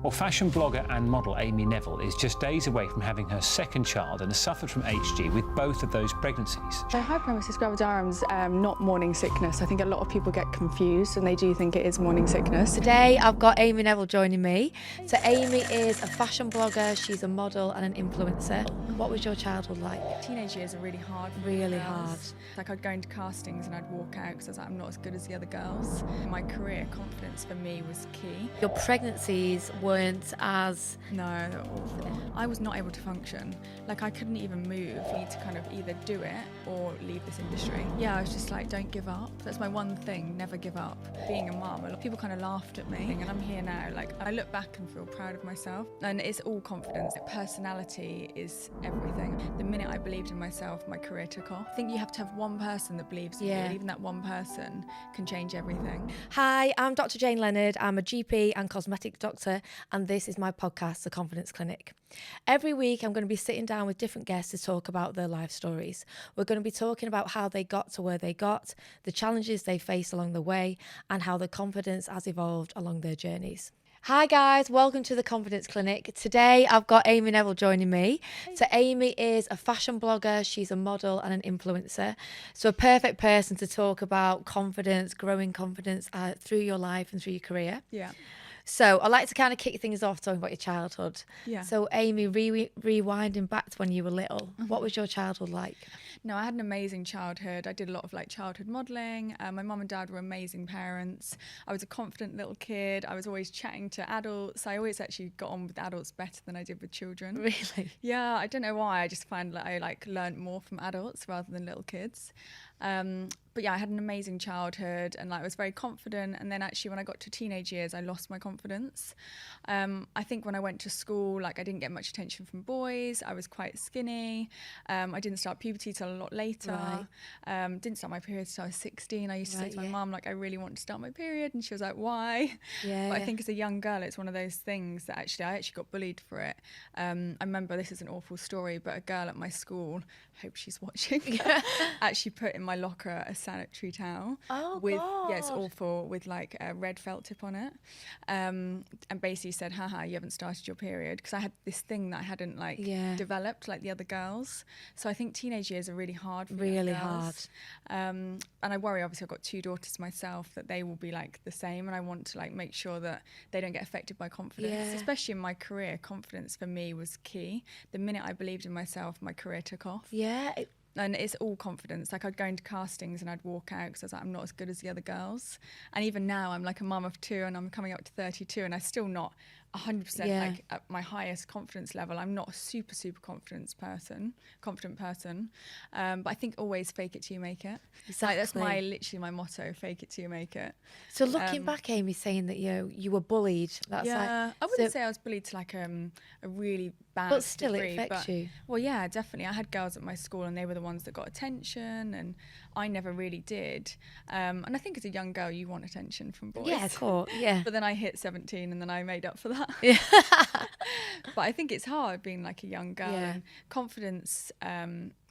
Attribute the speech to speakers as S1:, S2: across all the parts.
S1: Well, fashion blogger and model Amy Neville is just days away from having her second child and has suffered from HG with both of those pregnancies.
S2: So hyperemesis gravidarum's not morning sickness. I think a lot of people get confused and they do think it is morning sickness.
S3: Today I've got Amy Neville joining me. So Amy is a fashion blogger, she's a model and an influencer. What was your childhood like?
S2: Teenage years are really hard.
S3: Really hard.
S2: Like I'd go into castings and I'd walk out because I was like, I'm not as good as the other girls. My career confidence for me was key.
S3: Your pregnancies weren't as...
S2: No, they were awful. I was not able to function. Like I couldn't even move. You need to kind of either do it or leave this industry. Yeah, I was just like, don't give up. That's my one thing, never give up. Being a mum, a lot of people kind of laughed at me and I'm here now. Like I look back and feel proud of myself and it's all confidence. Personality is everything. The minute I believed in myself, my career took off. I think you have to have one person that believes in you, and even that one person can change everything.
S3: Hi, I'm Dr. Jane Leonard. I'm a GP and cosmetic doctor, and this is my podcast, The Confidence Clinic. Every week, I'm going to be sitting down with different guests to talk about their life stories. We're going to be talking about how they got to where they got, the challenges they faced along the way, and how their confidence has evolved along their journeys. Hi guys, welcome to the Confidence Clinic. Today I've got Amy Neville joining me. So Amy is a fashion blogger, she's a model and an influencer. So a perfect person to talk about confidence, growing confidence through your life and through your career.
S2: Yeah.
S3: So I'd like to kind of kick things off talking about your childhood.
S2: Yeah.
S3: So Amy, rewinding back to when you were little, what was your childhood like?
S2: No, I had an amazing childhood. I did a lot of like childhood modelling. My mum and dad were amazing parents. I was a confident little kid. I was always chatting to adults. I always actually got on with adults better than I did with children.
S3: Really?
S2: Yeah, I don't know why. I just find that I learned more from adults rather than little kids. But yeah, I had an amazing childhood and I was very confident. And then actually when I got to teenage years, I lost my confidence. I think when I went to school, I didn't get much attention from boys. I was quite skinny. I didn't start puberty till a lot later. Right. Didn't start my period till I was 16. I used to say to my mum, I really want to start my period. And she was like, why?
S3: Yeah,
S2: but I think as a young girl, it's one of those things that I actually got bullied for it. I remember, this is an awful story, but a girl at my school, hope she's watching, actually put in my locker a sanitary towel with
S3: God.
S2: Yeah, it's awful, with a red felt tip on it, and basically said, haha, you haven't started your period, because I had this thing that I hadn't developed like the other girls. So I think teenage years are really hard for
S3: really
S2: girls. And I worry, obviously I've got 2 daughters myself, that they will be the same, and I want to make sure that they don't get affected by confidence, especially in my career. Confidence for me was key. The minute I believed in myself, my career took off. And it's all confidence. I'd go into castings and I'd walk out because I was like, I'm not as good as the other girls. And even now, I'm a mum of 2 and I'm coming up to 32 and I'm still not 100% at my highest confidence level. I'm not a super confident person. But I think always fake it till you make it.
S3: Exactly.
S2: That's literally my motto, fake it till you make it.
S3: So looking back, Amy, saying that you were bullied. That's
S2: I wouldn't say I was bullied to a really bad
S3: but still
S2: degree,
S3: it affects you.
S2: Well, yeah, definitely. I had girls at my school and they were the ones that got attention and I never really did. And I think as a young girl, you want attention from boys.
S3: Yeah, of course, yeah.
S2: But then I hit 17 and then I made up for that.
S3: Yeah.
S2: But I think it's hard being a young girl. And confidence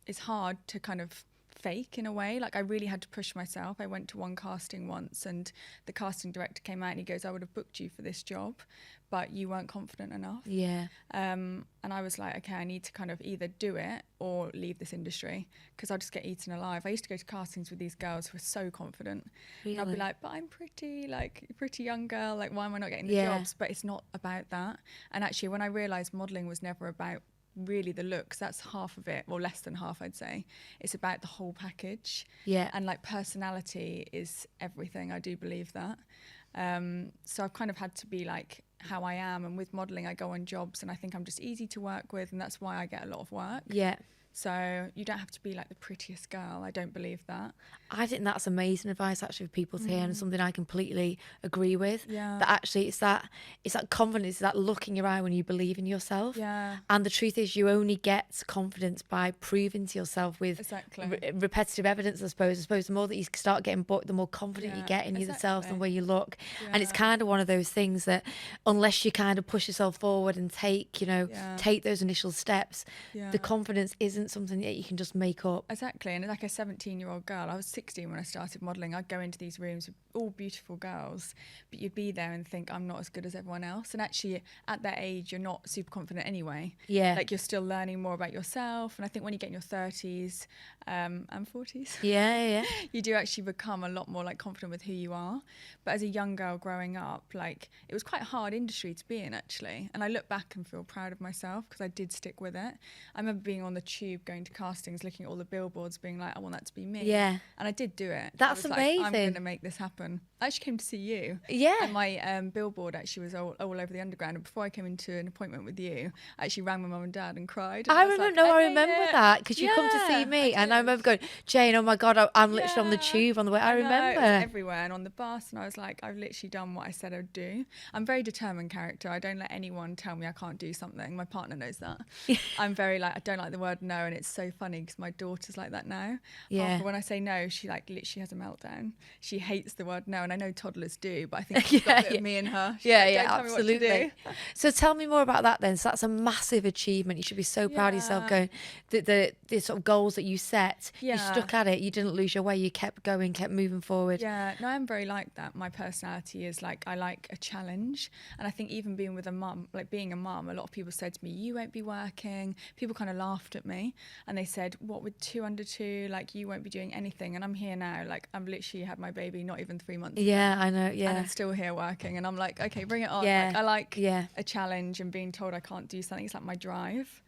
S2: is hard to kind of fake in a way. I really had to push myself. I went to one casting once and the casting director came out and he goes, I would have booked you for this job, but you weren't confident enough.
S3: Yeah.
S2: And I was like, okay, I need to kind of either do it or leave this industry because I'll just get eaten alive. I used to go to castings with these girls who were so confident.
S3: Really?
S2: And I'd be like, but I'm pretty, pretty young girl. Why am I not getting the jobs? But it's not about that. And actually, when I realised modelling was never about really the looks, that's half of it, or less than half, I'd say. It's about the whole package.
S3: Yeah.
S2: And personality is everything. I do believe that. So I've kind of had to be how I am, and with modelling I go on jobs and I think I'm just easy to work with, and that's why I get a lot of work.
S3: Yeah.
S2: So you don't have to be the prettiest girl. I don't believe that.
S3: I think that's amazing advice actually for people to hear, and something I completely agree with.
S2: Yeah.
S3: That actually it's that confidence, it's that look in your eye when you believe in yourself.
S2: Yeah.
S3: And the truth is you only get confidence by proving to yourself with repetitive evidence, I suppose. The more that you start getting booked, the more confident you get in yourself and where you look. Yeah. And it's kind of one of those things that unless you kind of push yourself forward and take those initial steps, the confidence isn't isn't something that you can just make up.
S2: Exactly. And like a 17-year-old girl, I was 16 when I started modelling. I'd go into these rooms with all beautiful girls, but you'd be there and think, I'm not as good as everyone else. And actually, at that age, you're not super confident anyway.
S3: Yeah.
S2: Like, you're still learning more about yourself. And I think when you get in your 30s and 40s,
S3: Yeah.
S2: you do actually become a lot more like confident with who you are. But as a young girl growing up, like, it was quite a hard industry to be in, actually. And I look back and feel proud of myself because I did stick with it. I remember being on the tube, going to castings, looking at all the billboards, being like, I want that to be me.
S3: Yeah.
S2: And I did do it.
S3: That's
S2: I was
S3: amazing.
S2: like, I'm going to make this happen. I actually came to see you.
S3: Yeah.
S2: And my billboard actually was all over the underground. And before I came into an appointment with you, I actually rang my mum and dad and cried. And
S3: I
S2: was
S3: remember,
S2: like,
S3: I remember that because you come to see
S2: Yeah,
S3: me, and I
S2: did.
S3: remember going, Jane, oh my God, I'm literally on the tube on the way. I
S2: know, it
S3: remember.
S2: was everywhere and on the bus, and I was like, I've literally done what I said I'd do. I'm a very determined character. I don't let anyone tell me I can't do something. My partner knows that. I'm very like, I don't like the word no, and it's so funny because my daughter's like that now.
S3: Yeah.
S2: When I say no, she like literally has a meltdown. She hates the word no, and I know toddlers do, but I think she's got a bit of me in her. She's like, "Don't tell me what to do."
S3: Absolutely. So tell me more about that then. So that's a massive achievement. You should be so proud of yourself, going the sort of goals that you set. You stuck at it. You didn't lose your way. You kept going, kept moving forward.
S2: Yeah, no, I'm very like that. My personality is like, I like a challenge. And I think even being with a mum, like being a mum, a lot of people said to me, you won't be working. People kind of laughed at me and they said, what with 2 under 2, like you won't be doing anything. And I'm here now, like I've literally had my baby not even 3 months.
S3: Yeah, I know, yeah.
S2: And I'm still here working and I'm like, okay, bring it on.
S3: Yeah.
S2: Like, I like
S3: Yeah.
S2: a challenge, and being told I can't do something, it's like my drive.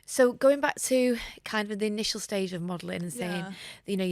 S3: So going back to kind of the initial stage of modelling and saying, you know,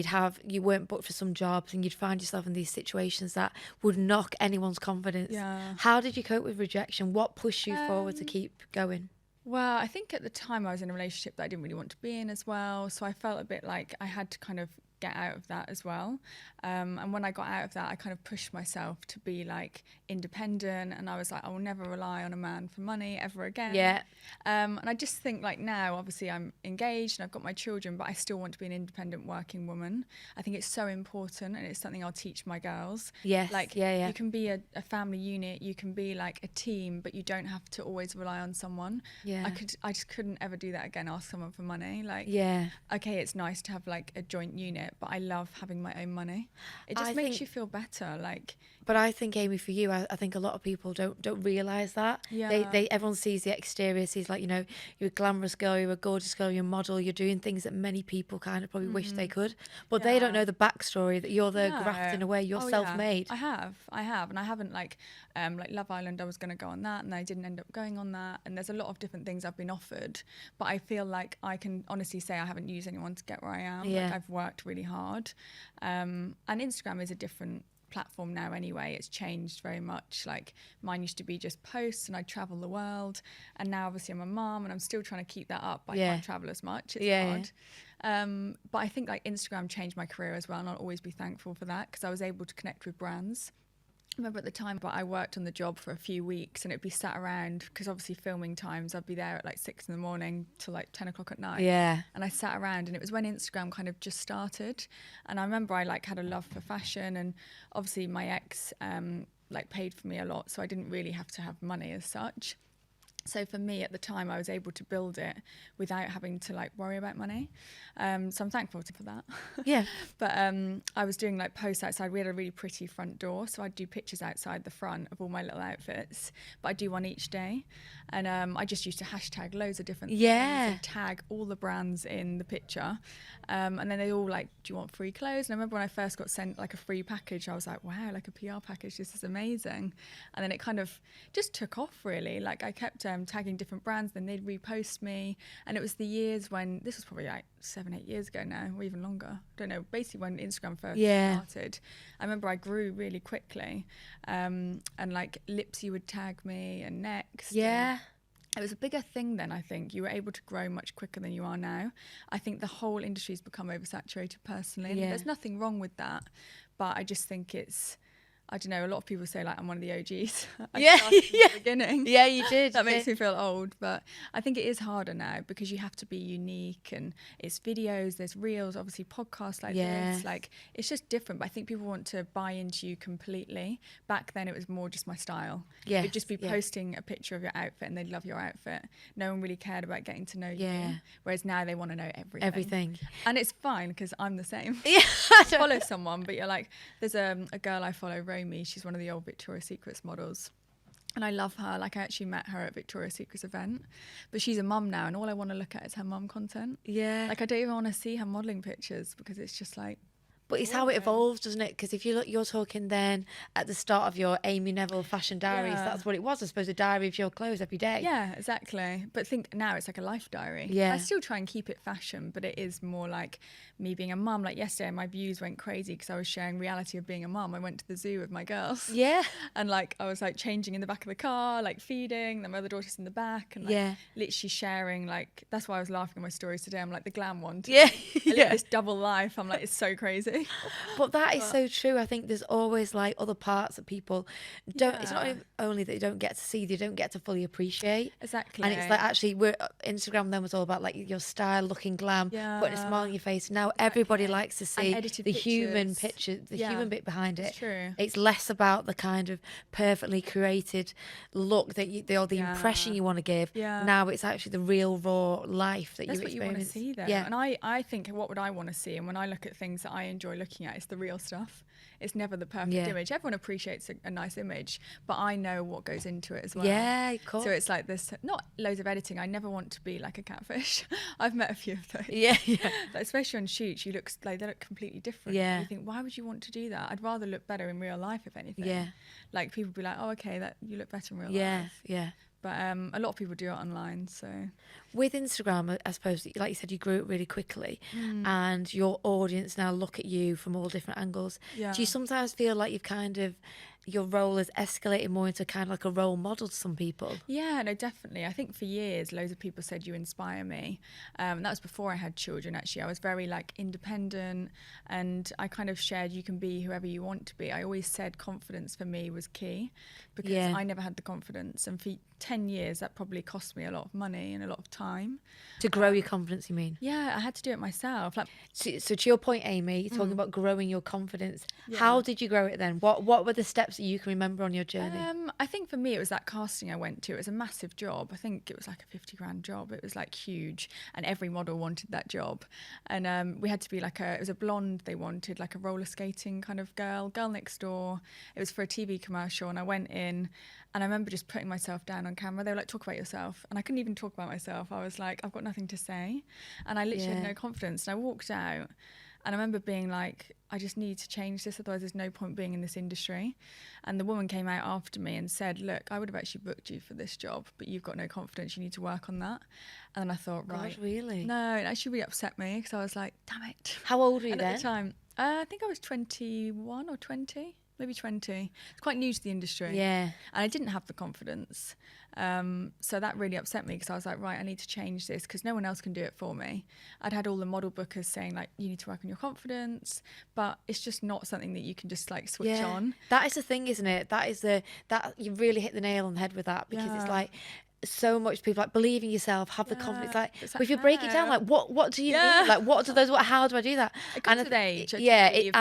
S3: you weren't booked for some jobs and you'd find yourself in these situations that would knock anyone's confidence.
S2: Yeah.
S3: How did you cope with rejection? What pushed you forward to keep going?
S2: Well, I think at the time I was in a relationship that I didn't really want to be in as well. So I felt a bit like I had to kind of get out of that as well. And when I got out of that, I kind of pushed myself to be like independent. And I was like, I will never rely on a man for money ever again.
S3: Yeah.
S2: And I just think like now, obviously I'm engaged and I've got my children, but I still want to be an independent working woman. I think it's so important, and it's something I'll teach my girls.
S3: Yes.
S2: Like
S3: Yeah.
S2: you can be a family unit, you can be like a team, but you don't have to always rely on someone.
S3: Yeah.
S2: I just couldn't ever do that again, ask someone for money. Like,
S3: Yeah.
S2: okay, it's nice to have like a joint unit, but I love having my own money. It just makes you feel better. Like,
S3: but I think, Amy, for you, I think a lot of people don't realise that.
S2: Yeah.
S3: Everyone sees the exterior, sees like, you know, you're a glamorous girl, you're a gorgeous girl, you're a model, you're doing things that many people kind of probably wish they could, but they don't know the backstory, that you're the grafting away, you're self-made.
S2: I have, and I haven't like Love Island. I was going to go on that, and I didn't end up going on that. And there's a lot of different things I've been offered, but I feel like I can honestly say I haven't used anyone to get where I am.
S3: Yeah.
S2: Like, I've worked really hard, and Instagram is a different platform now anyway. It's changed very much. Like, mine used to be just posts and I'd travel the world, and now obviously I'm a mum and I'm still trying to keep that up, but I can't travel as much. It's hard. But I think like Instagram changed my career as well, and I'll always be thankful for that, because I was able to connect with brands. I remember at the time, but I worked on the job for a few weeks, and it'd be sat around, because obviously filming times, I'd be there at like 6 a.m. till like 10 o'clock at night.
S3: Yeah.
S2: And I sat around, and it was when Instagram kind of just started. And I remember I like had a love for fashion, and obviously my ex like paid for me a lot, so I didn't really have to have money as such. So for me at the time, I was able to build it without having to like worry about money. So I'm thankful for that.
S3: Yeah.
S2: But I was doing like posts outside. We had a really pretty front door, so I'd do pictures outside the front of all my little outfits, but I'd do one each day. And I just used to hashtag loads of different things and tag all the brands in the picture. And then they all like, do you want free clothes? And I remember when I first got sent like a free package, I was like, wow, like a PR package, this is amazing. And then it kind of just took off really. Like, I kept tagging different brands, then they'd repost me. And it was the years when, this was probably like 7-8 years ago now, or even longer, I don't know, basically when Instagram first started. I remember I grew really quickly, and like Lipsy would tag me, and Next.
S3: Yeah.
S2: It was a bigger thing then. I think you were able to grow much quicker than you are now. I think the whole industry's become oversaturated personally, and there's nothing wrong with that, but I just think I don't know, a lot of people say like I'm one of the OGs.
S3: Yeah,
S2: At the beginning.
S3: Yeah, you did.
S2: That makes me feel old, but I think it is harder now because you have to be unique, and it's videos, there's reels, obviously podcasts like this. Like, it's just different, but I think people want to buy into you completely. Back then it was more just my style.
S3: Yeah,
S2: It'd just be posting a picture of your outfit and they'd love your outfit. No one really cared about getting to know you. Whereas now they want to know everything. And it's fine because I'm the same.
S3: Yeah.
S2: Follow someone, but you're like, there's a girl I follow, Romy, she's one of the old Victoria's Secrets models, and I love her. Like, I actually met her at Victoria's Secret's event, but she's a mum now, and all I want to look at is her mum content. Like, I don't even want to see her modelling pictures because it's just like,
S3: but it's how it evolves, doesn't it? Because if you look, you're talking then at the start of your Amy Neville fashion diaries, that's what it was, I suppose, a diary of your clothes every day.
S2: Yeah, exactly. But think now it's like a life diary. I still try and keep it fashion, but it is more like me being a mum. Like yesterday, my views went crazy because I was sharing reality of being a mum. I went to the zoo with my girls. And like, I was like changing in the back of the car, like feeding, then my other daughter's in the back, and like literally sharing, like, that's why I was laughing at my stories today. I'm like the glam one. I live this double life. I'm like, it's so crazy.
S3: But that is so true. I think there's always like other parts that people don't, it's not only that they don't get to see, they don't get to fully appreciate.
S2: Exactly.
S3: And it's like, actually, Instagram then was all about like your style, looking glam, putting a smile on your face. Now everybody likes to see the human picture, the human bit behind it.
S2: It's true.
S3: It's less about the kind of perfectly created look that you, or the impression you want to give. Now it's actually the real raw life that
S2: that's
S3: you
S2: what you want to see, though. And I think, what would I want to see? And when I look at things that I enjoy looking at, it's the real stuff. It's never the perfect image. Everyone appreciates a nice image, but I know what goes into it as well.
S3: Of course.
S2: So it's like this, not loads of editing. I never want to be like a catfish. I've met a few of those. Like, especially on shoots, you look like they look completely different. You think, why would you want to do that? I'd rather look better in real life, if anything. Like, people be like, oh, okay, that you look better in real life. But a lot of people do it online. So
S3: with Instagram, I suppose, like you said, you grew it really quickly, and your audience now look at you from all different angles. Do you sometimes feel like you've kind of, your role has escalated more into kind of like a role model to some people?
S2: Yeah, no, definitely. I think for years, loads of people said you inspire me. That was before I had children, actually. I was very like independent, and I kind of shared you can be whoever you want to be. I always said confidence for me was key, because I never had the confidence. And for 10 years, that probably cost me a lot of money and a lot of time.
S3: To grow your confidence, you mean?
S2: Yeah, I had to do it myself. Like,
S3: so to your point, Amy, you're talking about growing your confidence. How did you grow it then? What were the steps that you can remember on your journey?
S2: I think for me, it was that casting I went to. It was a massive job. I think it was like a 50 grand job. It was like huge, and every model wanted that job. And we had to be like it was a blonde they wanted, like a roller skating kind of girl next door. It was for a TV commercial, and I went in, and I remember just putting myself down on camera. They were like, talk about yourself. And I couldn't even talk about myself. I was like, I've got nothing to say. And I literally had no confidence. And I walked out, and I remember being like, I just need to change this, otherwise there's no point being in this industry. And the woman came out after me and said, look, I would have actually booked you for this job, but you've got no confidence, you need to work on that. And then I thought, right.
S3: God, really?
S2: No, it actually really upset me, because I was like, damn it.
S3: How old were you
S2: and
S3: then?
S2: At the time, I think I was 21 or 20. Maybe 20. It's quite new to the industry. And I didn't have the confidence. So that really upset me, because I was like, right, I need to change this, because no one else can do it for me. I'd had all the model bookers saying like, you need to work on your confidence, but it's just not something that you can just like switch on.
S3: That is the thing, isn't it? That you really hit the nail on the head with that, because it's like, so much people like believe in yourself, have the confidence. Like, but if you break it down, like what do you mean? Like, what do those? How do I do that?
S2: And at age,
S3: and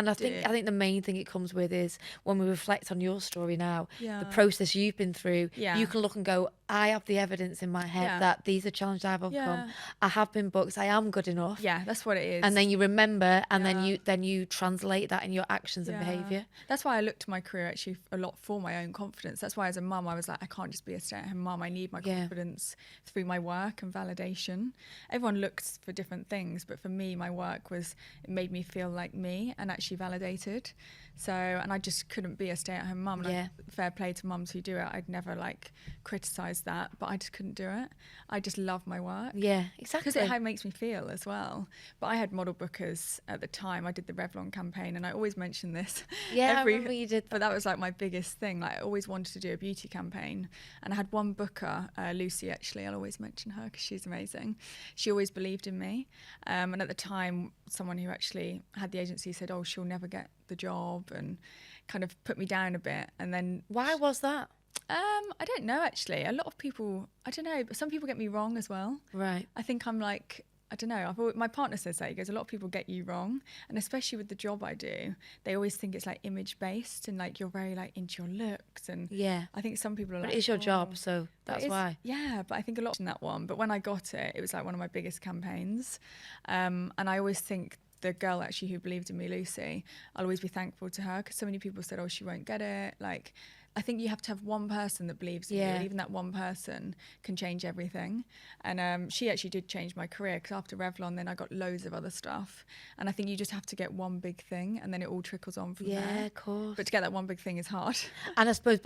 S3: I think the main thing it comes with is when we reflect on your story now, the process you've been through. You can look and go, I have the evidence in my head that these are challenges I've overcome. I have been booked. I am good enough.
S2: Yeah, that's what it is.
S3: And then you remember, and then you translate that in your actions and behaviour.
S2: That's why I looked to my career actually a lot for my own confidence. That's why as a mum, I was like, I can't just be a stay-at-home mum. I need my confidence through my work and validation. Everyone looks for different things, but for me, my work it made me feel like me and actually validated. So, and I just couldn't be a stay-at-home mum. Like, fair play to mums who do it. I'd never like criticise that, but I just couldn't do it. I just love my work.
S3: Yeah, exactly.
S2: Because it makes me feel as well. But I had model bookers at the time. I did the Revlon campaign, and I always mention this.
S3: I remember you did that.
S2: But that was like my biggest thing. Like, I always wanted to do a beauty campaign, and I had one booker, Lucy, actually. I'll always mention her because she's amazing. She always believed in me. And at the time, someone who actually had the agency said, oh, she'll never get the job, and kind of put me down a bit. And then
S3: Why was that?
S2: I don't know, actually. A lot of people, I don't know, but some people get me wrong as well.
S3: Right.
S2: I think I'm like, I don't know. My partner says that. He goes, a lot of people get you wrong. And especially with the job I do, they always think it's like image based and like you're very like into your looks. And
S3: Yeah.
S2: I think some people are
S3: But
S2: like,
S3: it is your
S2: "Oh."
S3: job, so
S2: But
S3: that's
S2: it is-
S3: why.
S2: Yeah, but I think a lot in that one. But when I got it, it was like one of my biggest campaigns. And I always think the girl actually who believed in me, Lucy, I'll always be thankful to her because so many people said, oh, she won't get it. Like, I think you have to have one person that believes in you, and even that one person can change everything. And she actually did change my career because after Revlon, then I got loads of other stuff. And I think you just have to get one big thing, and then it all trickles on from there.
S3: Yeah, of course.
S2: But to get that one big thing is hard.
S3: And I suppose,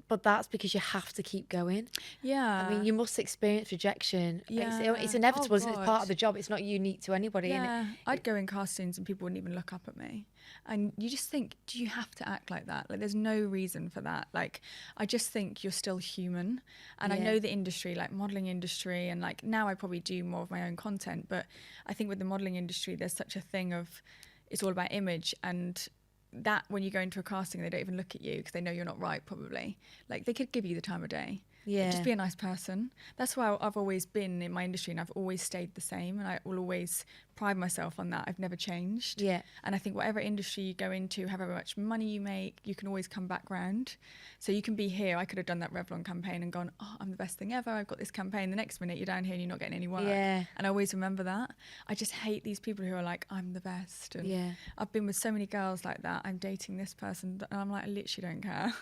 S3: but that's because you have to keep going.
S2: Yeah.
S3: I mean, you must experience rejection.
S2: Yeah.
S3: It's inevitable,
S2: Oh,
S3: isn't it? It's part
S2: God.
S3: of the job. It's not unique to anybody.
S2: Yeah, I'd go in castings and people wouldn't even look up at me. And you just think, do you have to act like that? Like, there's no reason for that. Like, I just think you're still human. And I
S3: Yeah.
S2: know the industry, like modeling industry, and like now I probably do more of my own content. But I think with the modeling industry, there's such a thing of it's all about image. And that when you go into a casting, they don't even look at you because they know you're not right, probably. Like, they could give you the time of day.
S3: Yeah.
S2: Just be a nice person. That's why I've always been in my industry, and I've always stayed the same, and I will always pride myself on that. I've never changed.
S3: Yeah.
S2: And I think whatever industry you go into, however much money you make, you can always come back round. So you can be here. I could have done that Revlon campaign and gone, oh, I'm the best thing ever. I've got this campaign. The next minute you're down here and you're not getting any work.
S3: Yeah.
S2: And I always remember that. I just hate these people who are like, I'm the best. And
S3: Yeah.
S2: I've been with so many girls like that. I'm dating this person, and I'm like, I literally don't care.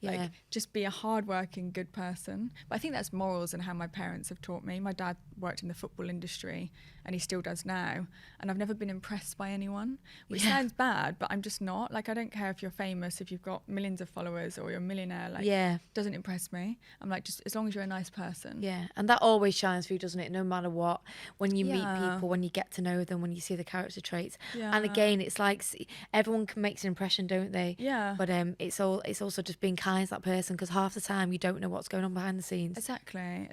S2: Like,
S3: Yeah.
S2: just be a hardworking, good person. But I think that's morals and how my parents have taught me. My dad worked in the football industry, and he still does now. And I've never been impressed by anyone, which sounds bad, but I'm just not. Like, I don't care if you're famous, if you've got millions of followers or you're a millionaire. Like,
S3: Yeah.
S2: doesn't impress me. I'm like, just as long as you're a nice person.
S3: Yeah, and that always shines through, doesn't it? No matter what, when you meet
S2: Yeah.
S3: people, when you get to know them, when you see the character traits.
S2: Yeah.
S3: And again, it's like everyone makes an impression, don't they?
S2: Yeah.
S3: But it's also just being kind to that person, because half the time you don't know what's going on behind the scenes.
S2: Exactly.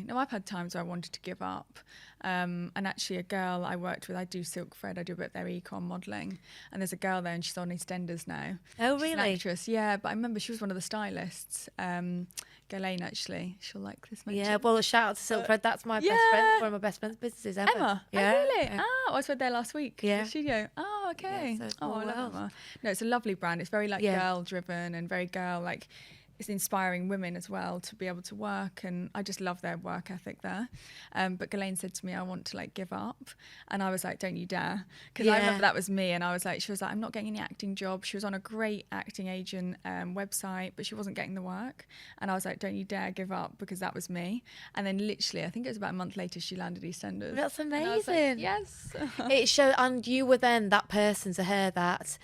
S2: No, I've had times where I wanted to give up. And actually a girl I worked with, I do Silk Thread, I do a bit of their econ modelling. And there's a girl there and she's on EastEnders now.
S3: Oh,
S2: She's an
S3: really?
S2: actress, yeah. But I remember she was one of the stylists. Ghislaine, actually. She'll like this mention.
S3: Yeah, well, a shout out to Silk Thread. That's my best friend, one of my best friend's businesses ever.
S2: Emma?
S3: Yeah.
S2: Oh, really?
S3: Yeah.
S2: Oh, I was with there last week.
S3: Yeah.
S2: In the studio. Oh, okay.
S3: Yeah, so
S2: oh,
S3: small
S2: I love
S3: world.
S2: Emma. No, it's a lovely brand. It's very like
S3: Yeah.
S2: girl driven and very girl like. It's inspiring women as well to be able to work, and I just love their work ethic there. But Ghislaine said to me, I want to like give up, and I was like, don't you dare, because I
S3: Yeah.
S2: remember that was me, and I was like, she was like, I'm not getting any acting jobs. She was on a great acting agent website, but she wasn't getting the work, and I was like, don't you dare give up, because that was me. And then literally, I think it was about a month later, she landed EastEnders.
S3: That's
S2: And I was like,
S3: amazing.
S2: yes.
S3: It showed, and you were then that person to her that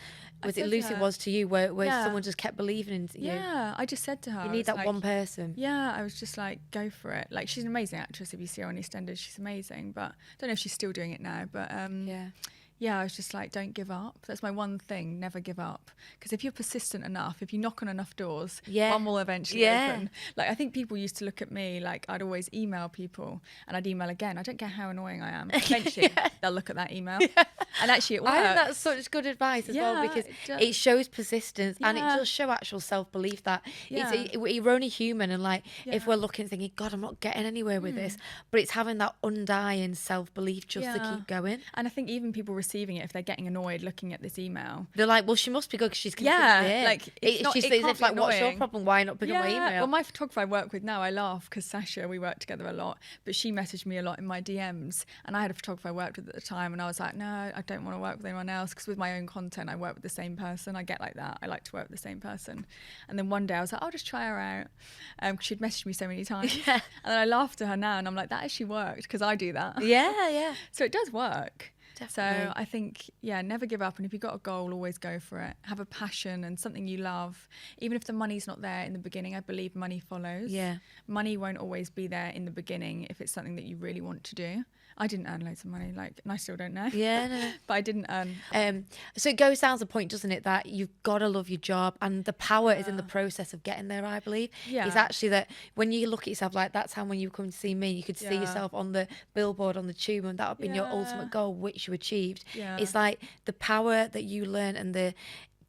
S3: was it
S2: said to
S3: Lucy
S2: her-
S3: was to you, where
S2: Yeah.
S3: someone just kept believing in you.
S2: Yeah, I just said to her,
S3: You
S2: I
S3: need
S2: was
S3: that
S2: like,
S3: one person.
S2: Yeah, I was just like, go for it. Like, she's an amazing actress. If you see her on EastEnders, she's amazing. But I don't know if she's still doing it now. But yeah, I was just like, don't give up. That's my one thing, never give up. Because if you're persistent enough, if you knock on enough doors,
S3: Yeah.
S2: one will eventually
S3: Yeah.
S2: open. Like, I think people used to look at me like I'd always email people and I'd email again. I don't care how annoying I am. Eventually, they'll look at that email. And actually, it works.
S3: I think that's such good advice as well,
S2: Yeah,
S3: because
S2: it does.
S3: it shows persistence and it
S2: Yeah.
S3: does show actual self-belief that
S2: Yeah.
S3: we're only human, and like if
S2: Yeah.
S3: we're looking thinking, God, I'm not getting anywhere with this, but it's having that undying self-belief just to
S2: Yeah.
S3: keep going.
S2: And I think even people receiving it, if they're getting annoyed looking at this email,
S3: They're like, well, she must be good because she's
S2: Yeah,
S3: consistently here.
S2: like, it's not-
S3: she's
S2: it
S3: as
S2: can't
S3: if
S2: be
S3: like, what's your
S2: annoying.
S3: problem? Why not picking my email?
S2: Well, my photographer I work with now, I laugh because Sasha, we work together a lot, but she messaged me a lot in my DMs, and I had a photographer I worked with at the time, and I was like, no, I don't want to work with anyone else, because with my own content, I work with the same person. I get like that. I like to work with the same person. And then one day I was like, I'll just try her out, because she'd messaged me so many times.
S3: Yeah.
S2: And then I laughed at her now, and I'm like, that actually worked, because I do that.
S3: Yeah.
S2: So it does work.
S3: Definitely.
S2: So I think, yeah, never give up. And if you've got a goal, always go for it. Have a passion and something you love. Even if the money's not there in the beginning, I believe money follows.
S3: Yeah.
S2: Money won't always be there in the beginning if it's something that you really want to do. I didn't earn loads of money, and I still don't know.
S3: Yeah, no.
S2: But I didn't earn.
S3: So it goes down to the point, doesn't it, that you've got to love your job, and the power is in the process of getting there, I believe.
S2: Yeah.
S3: It's actually that when you look at yourself, like that's how when you come to see me, you could see
S2: Yeah.
S3: yourself on the billboard on the tube, and that would be your
S2: Yeah.
S3: ultimate goal, which you achieved.
S2: Yeah.
S3: It's like the power that you learn and the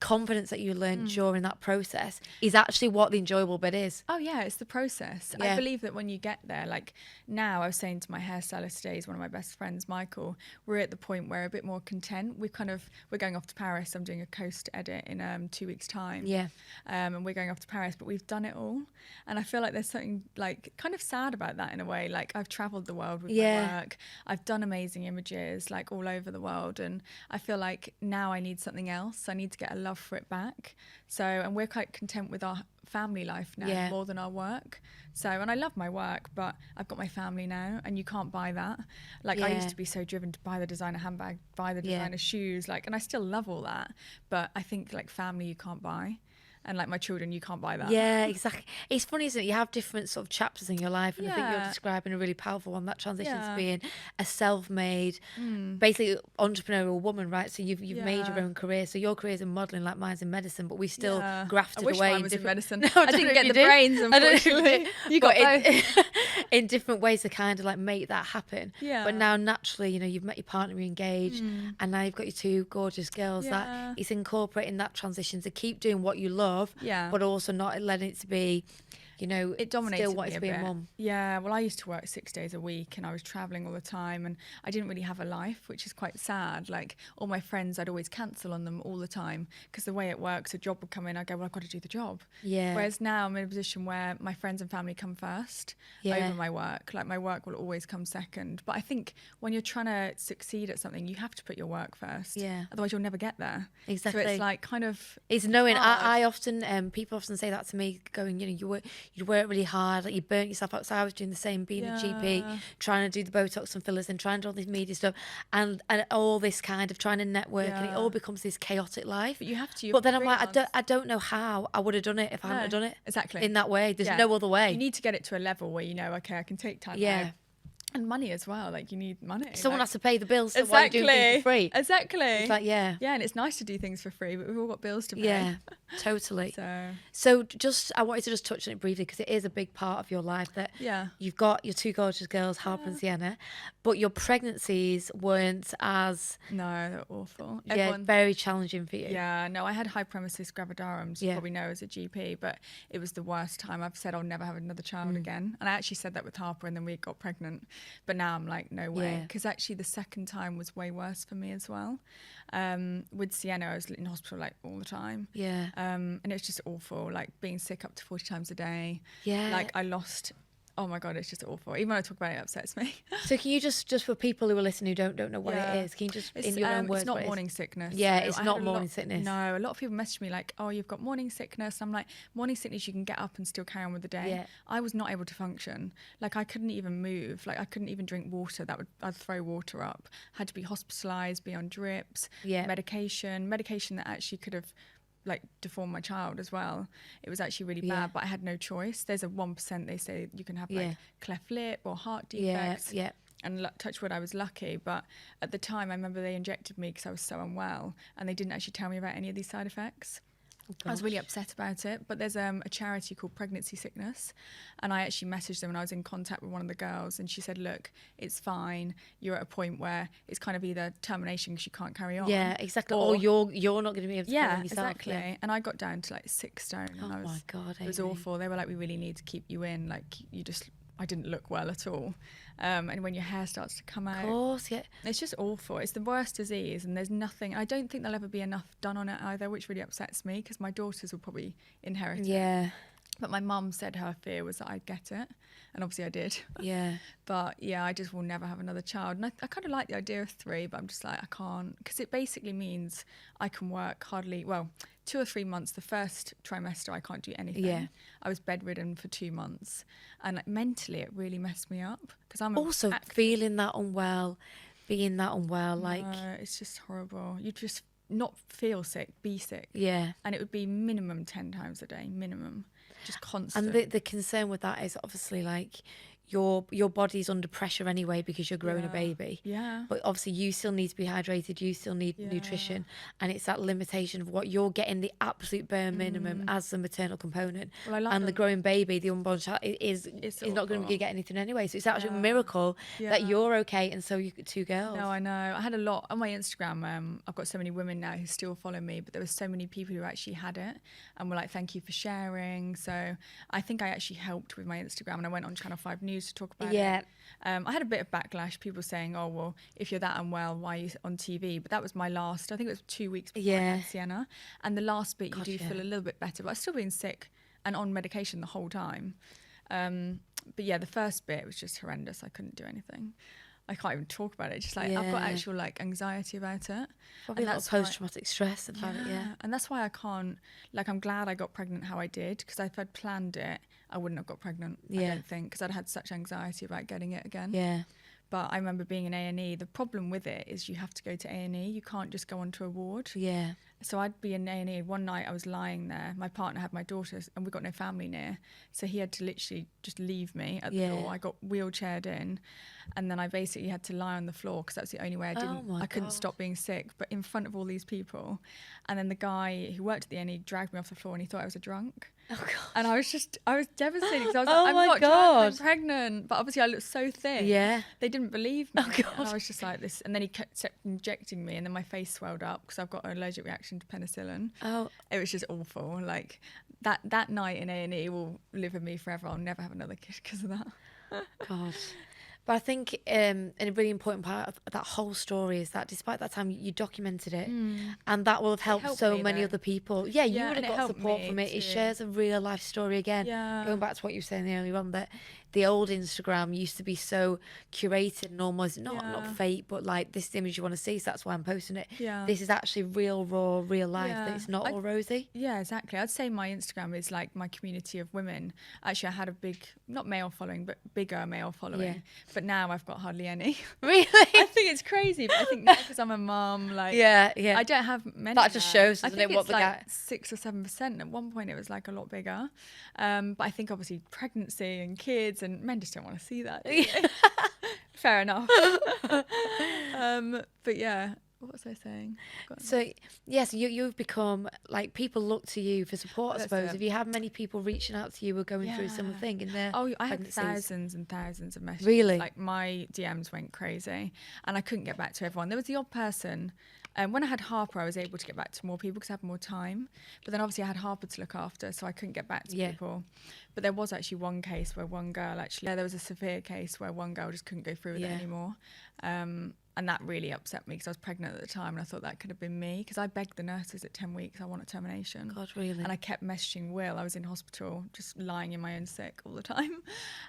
S3: confidence that you learned during that process is actually what the enjoyable bit is.
S2: Oh yeah, it's the process. I believe that when you get there, like now I was saying to my hairstylist today, he's one of my best friends, Michael, we're at the point where we're a bit more content. We're going off to Paris. I'm doing a coast edit in 2 weeks time.
S3: Yeah.
S2: And we're going off to Paris, but we've done it all. And I feel like there's something like kind of sad about that in a way. Like I've traveled the world with my work. I've done amazing images like all over the world. And I feel like now I need something else. I need to get a love for it back. So, and we're quite content with our family life now more than our work. So, and I love my work, but I've got my family now and you can't buy that. Like I used to be so driven to buy the designer handbag, buy the designer shoes, like, and I still love all that. But I think like family you can't buy. And like my children, you can't buy that.
S3: Yeah, exactly. It's funny, isn't it? You have different sort of chapters in your life, and I think you're describing a really powerful one, that transition to being a self-made, basically entrepreneurial woman, right? So you've made your own career. So your career's in modelling, like mine's in medicine, but we still grafted
S2: I wish
S3: away
S2: mine was in medicine.
S3: No,
S2: I didn't get the brains, unfortunately. You got both.
S3: In different ways to kind of like make that happen.
S2: Yeah.
S3: But now naturally, you know, you've met your partner, you're engaged, and now you've got your two gorgeous girls. That it's incorporating that transition to keep doing what you love. But also not letting it to be, you know,
S2: it dominated
S3: still wanting
S2: me
S3: to be a mum.
S2: Yeah, well, I used to work 6 days a week and I was traveling all the time and I didn't really have a life, which is quite sad. Like all my friends, I'd always cancel on them all the time because the way it works, a job would come in, I go, well, I've got to do the job.
S3: Yeah.
S2: Whereas now I'm in a position where my friends and family come first over my work. Like my work will always come second. But I think when you're trying to succeed at something, you have to put your work first.
S3: Yeah.
S2: Otherwise you'll never get there.
S3: Exactly.
S2: So it's like kind of...
S3: It's knowing, I often, people often say that to me, going, you know, you work really hard, like you burnt yourself out. So I was doing the same, being a GP, trying to do the Botox and fillers and trying to do all this media stuff and all this kind of trying to network and it all becomes this chaotic life.
S2: But you have to.
S3: But then I'm like, I don't know how I would have done it if I hadn't have done it.
S2: Exactly.
S3: In that way. There's no other way.
S2: You need to get it to a level where you know, okay, I can take time out. And money as well, like you need money.
S3: Someone has to pay the bills, so why are you doing things for free?
S2: Exactly.
S3: It's like,
S2: yeah, and it's nice to do things for free, but we've all got bills to pay.
S3: Yeah, totally.
S2: So
S3: just, I wanted to just touch on it briefly because it is a big part of your life that you've got your two gorgeous girls, Harper and Sienna, but your pregnancies weren't as...
S2: No, they're awful.
S3: Very challenging for you.
S2: Yeah, no, I had hyperemesis gravidarum, you probably know as a GP, but it was the worst time. I've said I'll never have another child again. And I actually said that with Harper and then we got pregnant. But now I'm like, no way. Because actually the second time was way worse for me as well. With Sienna, I was in hospital like all the time.
S3: Yeah.
S2: And it was just awful, like being sick up to 40 times a day.
S3: Yeah.
S2: Like I lost... Oh my God, it's just awful. Even when I talk about it, it upsets me.
S3: So can you just for people who are listening who don't know what it is, can you just in your own words?
S2: It's not morning sickness.
S3: Yeah,
S2: so
S3: it's not morning sickness.
S2: No, a lot of people message me like, oh, you've got morning sickness. I'm like, morning sickness, you can get up and still carry on with the day.
S3: Yeah.
S2: I was not able to function. Like I couldn't even move. Like I couldn't even drink water. I'd throw water up. Had to be hospitalised, be on drips, medication that actually could have like deform my child as well. It was actually really bad, but I had no choice. There's a 1% they say you can have like cleft lip or heart defects. And touch wood, I was lucky. But at the time, I remember they injected me because I was so unwell, and they didn't actually tell me about any of these side effects. I was really upset about it, but there's a charity called Pregnancy Sickness, and I actually messaged them when I was in contact with one of the girls, and she said, look, it's fine, you're at a point where it's kind of either termination because you can't carry on.
S3: Yeah, exactly. Or you're not going to be able to carry on yourself.
S2: Exactly. Yeah. And I got down to like 6 stone. And
S3: my God,
S2: it was awful. They were like, we really need to keep you in. Like, I didn't look well at all. And when your hair starts to come out.
S3: Of course, yeah.
S2: It's just awful. It's the worst disease, and there's nothing. I don't think there'll ever be enough done on it either, which really upsets me because my daughters will probably inherit it.
S3: Yeah.
S2: But my mum said her fear was that I'd get it, and obviously I did.
S3: Yeah.
S2: But yeah, I just will never have another child. And I kind of like the idea of 3, but I'm just like, I can't, because it basically means I can work hardly, 2 or 3 months. The first trimester, I can't do anything. Yeah. I was bedridden for 2 months, and like, mentally, it really messed me up because I'm
S3: also feeling that unwell, being that unwell. Like
S2: it's just horrible. You just not feel sick, be sick.
S3: Yeah.
S2: And it would be minimum 10 times a day, minimum. Just constant.
S3: And the concern with that is obviously like your body's under pressure anyway because you're growing a baby.
S2: Yeah.
S3: But obviously you still need to be hydrated, you still need nutrition, and it's that limitation of what you're getting the absolute bare minimum as the maternal component.
S2: Well,
S3: and the growing baby, the unborn child, is not going to get anything anyway. So it's actually a miracle that you're okay, and so you 2 girls.
S2: No, I know. I had a lot on my Instagram. I've got so many women now who still follow me, but there were so many people who actually had it and were like, "Thank you for sharing." So I think I actually helped with my Instagram, and I went on Channel 5 News to talk about it. I had a bit of backlash. People saying, "Oh, well, if you're that unwell, why are you on TV?" But that was my last. I think it was 2 weeks before I had Sienna, and the last bit you do feel a little bit better, but I've still been sick and on medication the whole time. But yeah, the first bit was just horrendous. I couldn't do anything. I can't even talk about it. Just like I've got actual like anxiety about it.
S3: Probably a lot of post-traumatic stress about it.
S2: And that's why I can't. Like, I'm glad I got pregnant how I did, because if I'd planned it, I wouldn't have got pregnant. I don't think, because I'd had such anxiety about getting it again.
S3: Yeah.
S2: But I remember being in A&E. The problem with it is you have to go to A&E. You can't just go onto a ward.
S3: Yeah.
S2: So I'd be in A&E. One night I was lying there. My partner had my daughters, and we got no family near. So he had to literally just leave me at the door. I got wheelchaired in, and then I basically had to lie on the floor because that's the only way I couldn't stop being sick, but in front of all these people. And then the guy who worked at the A&E dragged me off the floor, and he thought I was a drunk.
S3: Oh God.
S2: And I was devastated because I was like, I'm not drunk, I'm pregnant. But obviously I looked so thin.
S3: Yeah.
S2: They didn't believe me.
S3: Oh God.
S2: And I was just like this. And then he kept injecting me, and then my face swelled up because I've got an allergic reaction to penicillin.
S3: Oh.
S2: It was just awful. Like that night in A&E will live with me forever. I'll never have another kid because of that.
S3: God. But I think a really important part of that whole story is that despite that time, you documented it, and that will have helped so many other people. Yeah, you would have got support from it. It shares a real life story again. Yeah. Going back to what you were saying earlier on, that the old Instagram used to be so curated and almost not fake, but like, this is the image you want to see, so that's why I'm posting it. Yeah. This is actually real, raw, real life. That it's not all rosy.
S2: Yeah, exactly. I'd say my Instagram is like my community of women. Actually, I had a big, not male following, but bigger male following. Yeah. But now I've got hardly any.
S3: Really?
S2: I think it's crazy, but I think now because I'm a mum, like, I don't have many.
S3: That just shows, doesn't
S2: it,
S3: what the
S2: like 6 or 7%. At one point, it was like a lot bigger. But I think obviously pregnancy and kids, and men just don't want to see that. Fair enough. But yeah. What was I saying?
S3: So yes, you've become like, people look to you for support. I suppose. Have you had many people reaching out to you or going through similar thing in their
S2: I had thousands and thousands of messages.
S3: Really?
S2: Like, my DMs went crazy, and I couldn't get back to everyone. There was the odd person. When I had Harper, I was able to get back to more people because I had more time. But then obviously I had Harper to look after, so I couldn't get back to people. But there was actually one case where one girl there was a severe case where one girl just couldn't go through with it anymore. And that really upset me because I was pregnant at the time, and I thought that could have been me, because I begged the nurses at 10 weeks, I want a termination.
S3: God, really?
S2: And I kept messaging Will. I was in hospital just lying in my own sick all the time.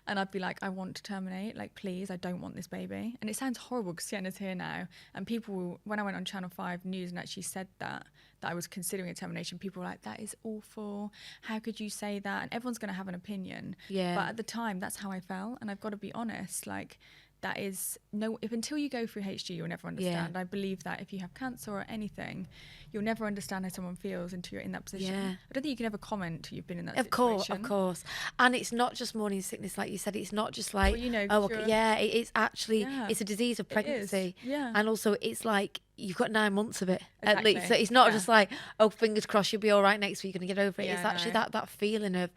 S2: And I'd be like, I want to terminate, like, please, I don't want this baby. And it sounds horrible because Sienna's here now. And people, when I went on Channel 5 News and actually said that I was considering a termination, people were like, that is awful. How could you say that? And everyone's going to have an opinion. Yeah. But at the time, that's how I felt. And I've got to be honest, like, that is until you go through HG, you'll never understand. Yeah. I believe that if you have cancer or anything, you'll never understand how someone feels until you're in that position. Yeah. I don't think you can ever comment till you've been in that situation.
S3: Of course. And it's not just morning sickness, like you said. It's not just like, it's actually, it's a disease of pregnancy. Yeah. And also it's like, you've got 9 months of it at least. So it's not just like, oh, fingers crossed, you'll be all right next week, you're going to get over it. It's actually that feeling of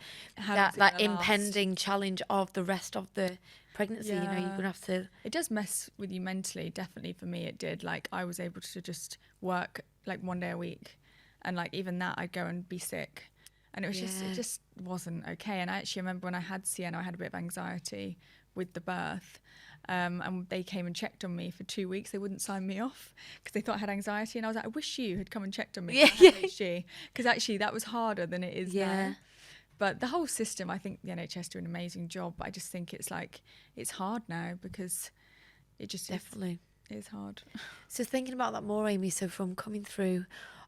S3: that impending challenge of the rest of the pregnancy. You know, you're going to have to...
S2: It does mess with you mentally. Definitely for me it did. Like, I was able to just work like 1 day a week, and like even that I'd go and be sick, and it was it just wasn't okay. And I actually remember when I had Sienna, I had a bit of anxiety with the birth. And they came and checked on me for 2 weeks. They wouldn't sign me off because they thought I had anxiety. And I was like, I wish you had come and checked on me. Because actually that was harder than it is now. But the whole system, I think the NHS do an amazing job. But I just think it's like, it's hard now because it just
S3: definitely
S2: is hard.
S3: So thinking about that more, Amy, so from coming through,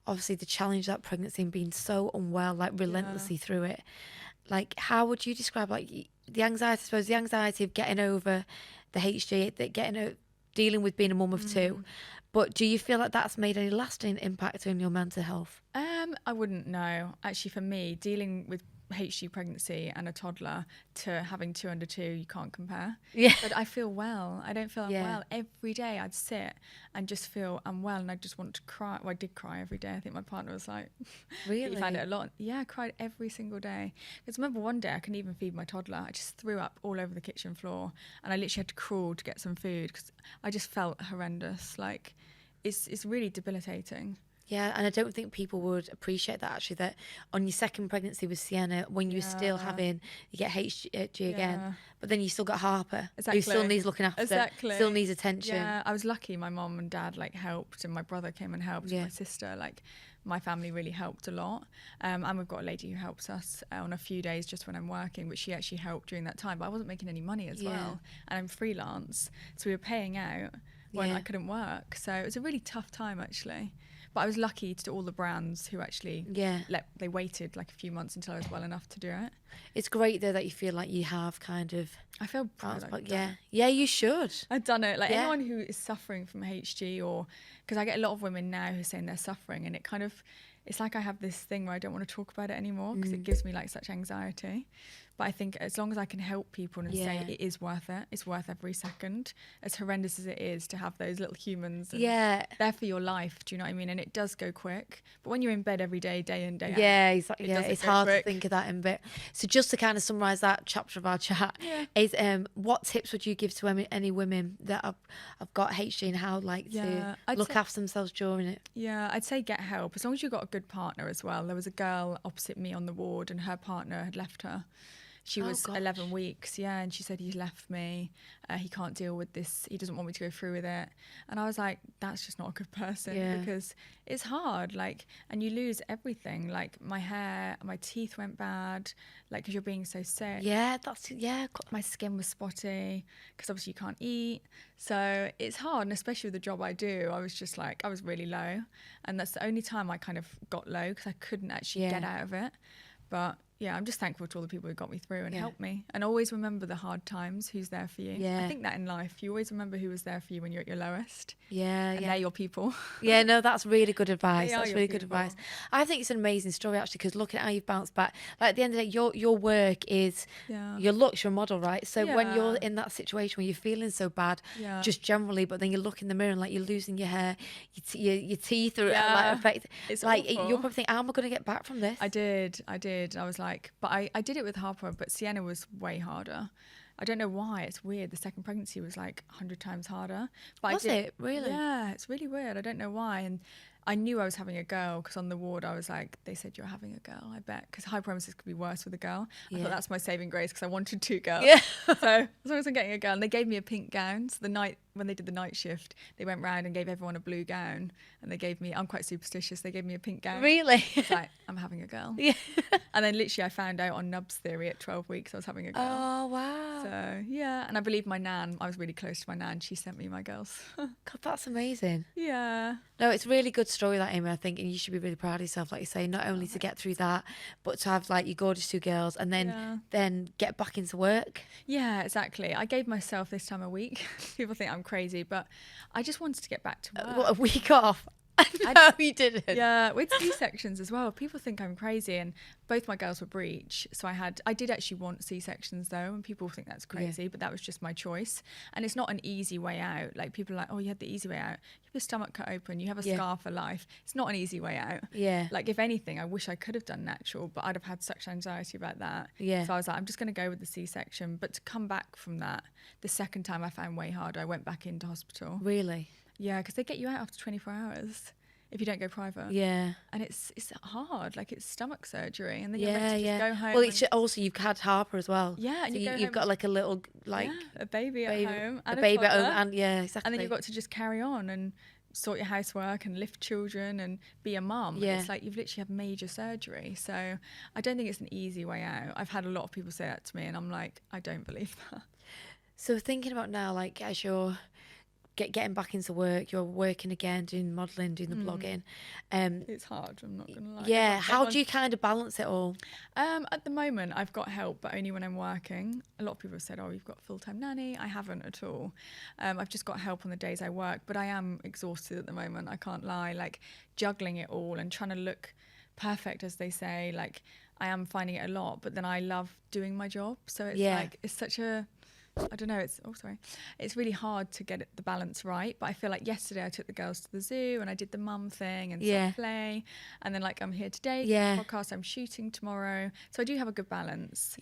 S3: obviously the challenge of that pregnancy and being so unwell, like relentlessly through it, like how would you describe like the anxiety, I suppose, the anxiety of getting over the HG, dealing with being a mum of 2, but do you feel like that's made any lasting impact on your mental health?
S2: I wouldn't know. Actually, for me, dealing with HG pregnancy and a toddler to having 2 under 2, you can't compare.
S3: Yeah.
S2: But I feel well. I don't feel
S3: Yeah.
S2: unwell. Every day I'd sit and just feel unwell, and I just want to cry. Well, I did cry every day. I think my partner was like,
S3: Really?
S2: you found it a lot. Yeah, I cried every single day. Because remember one day I couldn't even feed my toddler. I just threw up all over the kitchen floor, and I literally had to crawl to get some food because I just felt horrendous. Like, it's really debilitating.
S3: Yeah, and I don't think people would appreciate that, actually, that on your second pregnancy with Sienna, when you're still having, you get HG again, but then you still got Harper, who still needs looking after, still needs attention.
S2: Yeah, I was lucky my mum and dad like helped, and my brother came and helped, and my sister, like my family really helped a lot. And we've got a lady who helps us on a few days just when I'm working, but she actually helped during that time, but I wasn't making any money as well, and I'm freelance, so we were paying out when I couldn't work, so it was a really tough time actually. But I was lucky to all the brands who actually they waited like a few months until I was well enough to do it.
S3: It's great though that you feel like you have kind of.
S2: I feel proud.
S3: Yeah, you should.
S2: I've done it. Like anyone who is suffering from HG, or because I get a lot of women now who are saying they're suffering, and it's like I have this thing where I don't want to talk about it anymore because it gives me like such anxiety. But I think as long as I can help people and say it is worth it, it's worth every second, as horrendous as it is to have those little humans. And they're for your life, do you know what I mean? And it does go quick. But when you're in bed every day, day in, day out,
S3: exactly. It's hard to think of that in bit. So just to kind of summarise that chapter of our chat, is what tips would you give to any women that have got HG and how to look after themselves during it?
S2: Yeah, I'd say get help, as long as you've got a good partner as well. There was a girl opposite me on the ward, and her partner had left her. She was 11 weeks, and she said, he's left me, he can't deal with this, he doesn't want me to go through with it. And I was like, that's just not a good person, because it's hard, like, and you lose everything. Like my hair, my teeth went bad, like, because you're being so sick. My skin was spotty, because obviously you can't eat. So it's hard, and especially with the job I do, I was just like, I was really low. And that's the only time I kind of got low, because I couldn't actually get out of it. But yeah, I'm just thankful to all the people who got me through and helped me. And always remember the hard times, who's there for you. I think that in life, you always remember who was there for you when you're at your lowest. And they're your people.
S3: No, that's really good advice. That's really good advice. I think it's an amazing story, actually, because look at how you've bounced back. Like, at the end of the day, your work is your looks, your model, right? So when you're in that situation where you're feeling so bad, just generally, but then you look in the mirror and like you're losing your hair, your teeth are like affected.
S2: It's
S3: like
S2: awful.
S3: you're probably thinking, how am I going to get back from this?
S2: I did. I was like, but I did it with Harper, but Sienna was way harder. I don't know why. It's weird. The second pregnancy was like 100 times harder. But
S3: Was it? Really?
S2: Yeah, it's really weird. I don't know why. And I knew I was having a girl, because on the ward I was like, they said you're having a girl, I bet, because hyperemesis could be worse with a girl. I thought that's my saving grace, because I wanted 2 girls. So as long as I'm getting a girl. And they gave me a pink gown. So the night when they did the night shift, they went round and gave everyone a blue gown, and they gave me, I'm quite superstitious, they gave me a pink gown.
S3: Really?
S2: It's like, I'm having a girl. And then literally I found out on Nub's theory at 12 weeks I was having a girl.
S3: Oh, wow.
S2: So yeah, and I believe my nan, I was really close to my nan, she sent me my girls.
S3: God, that's amazing.
S2: Yeah.
S3: No, it's a really good story, that, Amy, I think, and you should be really proud of yourself, like you say, not only to get through that, but to have like your gorgeous 2 girls, and then get back into work.
S2: Yeah, exactly. I gave myself this time a week. People think I'm crazy, but I just wanted to get back to work.
S3: What, a week off? No, you didn't.
S2: Yeah, with C-sections as well. People think I'm crazy, and both my girls were breech. So I did actually want C-sections though, and people think that's crazy, but that was just my choice. And it's not an easy way out. Like, people are like, oh, you had the easy way out. You have your stomach cut open, you have a scar for life. It's not an easy way out. Like, if anything, I wish I could have done natural, but I'd have had such anxiety about that. So I was like, I'm just going to go with the C-section. But to come back from that, the second time I found way harder. I went back into hospital.
S3: Really?
S2: Yeah, because they get you out after 24 hours if you don't go private.
S3: Yeah.
S2: And it's hard. Like, it's stomach surgery, and then you're meant to just go home.
S3: Well, it's also, you've had Harper as well.
S2: Yeah, and
S3: so
S2: you've
S3: got like a little, like
S2: a baby at home, and
S3: a baby at home,
S2: toddler.
S3: and exactly.
S2: And then you've got to just carry on and sort your housework and lift children and be a mum. It's like you've literally had major surgery. So I don't think it's an easy way out. I've had a lot of people say that to me, and I'm like, I don't believe that.
S3: So thinking about now, like, as you're getting back into work, you're working again, doing modelling, doing the blogging.
S2: It's hard, I'm not gonna lie.
S3: Yeah, how do you kind of balance it all?
S2: At the moment, I've got help, but only when I'm working. A lot of people have said, oh, you've got a full-time nanny. I haven't at all. I've just got help on the days I work, but I am exhausted at the moment, I can't lie. Like, juggling it all and trying to look perfect, as they say. Like, I am finding it a lot, but then I love doing my job. So it's like, it's such a, I don't know, it's really hard to get the balance right. But I feel like yesterday I took the girls to the zoo and I did the mum thing and some play, and then like I'm here today for the podcast, I'm shooting tomorrow, so I do have a good balance.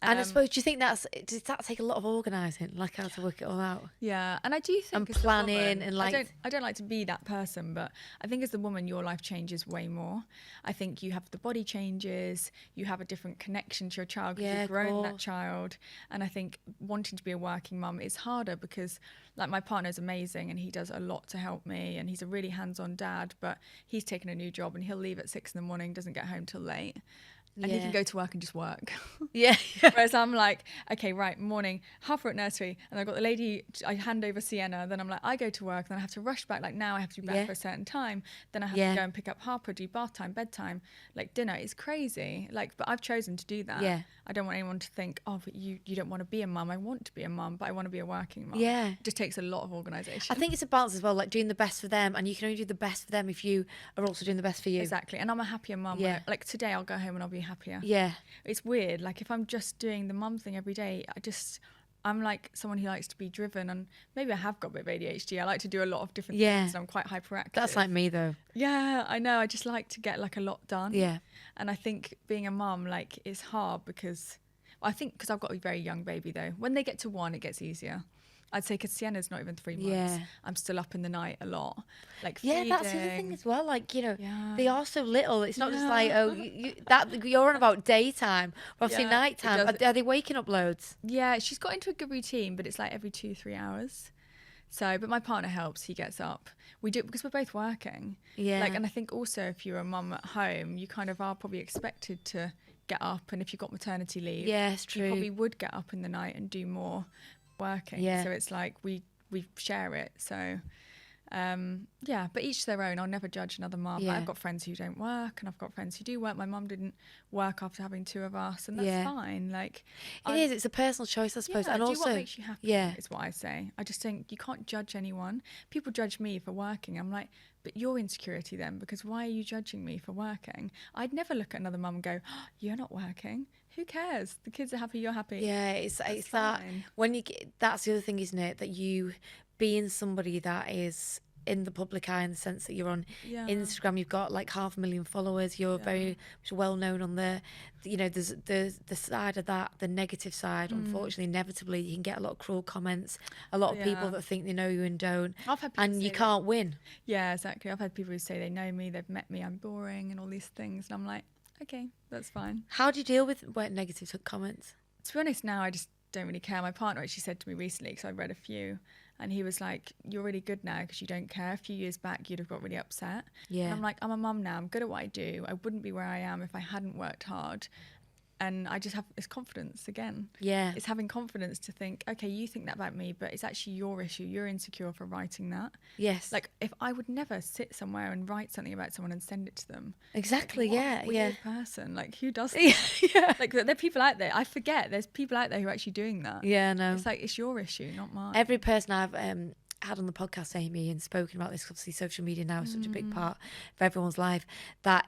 S3: And I suppose, do you think does that take a lot of organising, like how to work it all out?
S2: Yeah, and I do think
S3: And
S2: as a
S3: planning
S2: woman,
S3: and like,
S2: I don't like to be that person, but I think as a woman your life changes way more. I think you have the body changes, you have a different connection to your child because you've grown that child, and I think wanting to be a working mum is harder because like my partner's amazing and he does a lot to help me and he's a really hands-on dad, but he's taken a new job and he'll leave at 6 a.m, doesn't get home till late. And he can go to work and just work. Whereas I'm like, okay, right, morning, Harper at nursery, and I've got the lady, I hand over Sienna, then I'm like, I go to work, then I have to rush back, like now I have to be back for a certain time, then I have to go and pick up Harper, do bath time, bedtime, like dinner. It's crazy. Like, but I've chosen to do that. I don't want anyone to think, oh, but you don't want to be a mum. I want to be a mum, but I want to be a working mum. It just takes a lot of organisation.
S3: I think it's a balance as well, like doing the best for them, and you can only do the best for them if you are also doing the best for you.
S2: Exactly. And I'm a happier mum. Like today I'll go home and I'll be happier. It's weird. Like if I'm just doing the mum thing every day, I'm like someone who likes to be driven, and maybe I have got a bit of ADHD. I like to do a lot of different things. I'm quite hyperactive.
S3: That's like me though.
S2: Yeah, I know. I just like to get like a lot done. And I think being a mum like is hard because I've got a very young baby though. When they get to 1, it gets easier. I'd say because Sienna's not even 3 months. I'm still up in the night a lot. Like feeding.
S3: That's the other thing as well. Like, you know, they are so little. It's not just like, oh, you're on about daytime, or obviously nighttime. Are they waking up loads? Yeah, she's got into a good routine, but it's like every 2-3 hours. So, but my partner helps. He gets up. We do it because we're both working. Like, and I think also if you're a mum at home, you kind of are probably expected to get up. And if you've got maternity leave, it's true.
S2: You probably would get up in the night and do more working. So it's like we share it. So but each their own. I'll never judge another mum. I've got friends who don't work and I've got friends who do work. My mum didn't work after having 2 of us, and that's fine. Like it's a personal choice, I suppose. And do
S3: also
S2: what makes you happy is what I say. I just think you can't judge anyone. People judge me for working. I'm like, but your insecurity then, because why are you judging me for working? I'd never look at another mum and go, oh, you're not working. Who cares? The kids are happy, you're happy. It's
S3: that when you get, that's the other thing, isn't it? That you being somebody that is in the public eye, in the sense that you're on Instagram, you've got like 500,000 followers, you're very much well known on the, you know, there's the side of that, the negative side. Unfortunately, inevitably, you can get a lot of cruel comments, a lot of people that think they know you and don't, and you can't win.
S2: Yeah, exactly. I've had people who say they know me, they've met me, I'm boring, and all these things, and I'm like, okay, that's fine.
S3: How do you deal with negative comments?
S2: To be honest, now I just don't really care. My partner actually said to me recently, because I read a few, and he was like, you're really good now because you don't care. A few years back, you'd have got really upset. And I'm like, I'm a mum now. I'm good at what I do. I wouldn't be where I am if I hadn't worked hard. And I just have this confidence again. It's having confidence to think, okay, you think that about me, but it's actually your issue. You're insecure for writing that. Like, if I would never sit somewhere and write something about someone and send it to them.
S3: Exactly,
S2: like, weird person. Like, who does that? Like, there are people out there. I forget there's people out there who are actually doing that. No. It's like, it's your issue, not mine.
S3: Every person I've had on the podcast, Amy, and spoken about this, obviously social media now is such a big part of everyone's life, that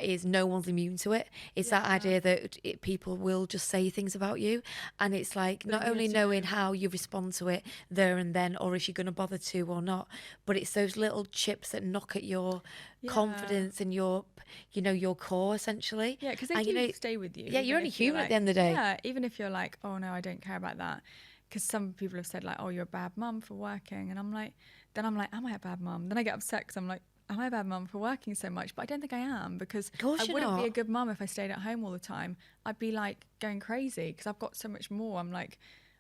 S3: is, no one's immune to it. It's that idea that people will just say things about you, and it's like not only knowing how you respond to it there and then, or if you're going to bother to or not, but it's those little chips that knock at your confidence and your, you know, your core, essentially.
S2: Because they do stay with you.
S3: You're only human at the end of the day.
S2: Even if you're like, oh no, I don't care about that. Because some people have said like, oh, you're a bad mum for working. And I'm like, am I a bad mum? Then I get upset because I'm like, am I a bad mum for working so much? But I don't think I am, because I wouldn't be a good mum if I stayed at home all the time. I'd be like going crazy because I've got so much more. I'm like,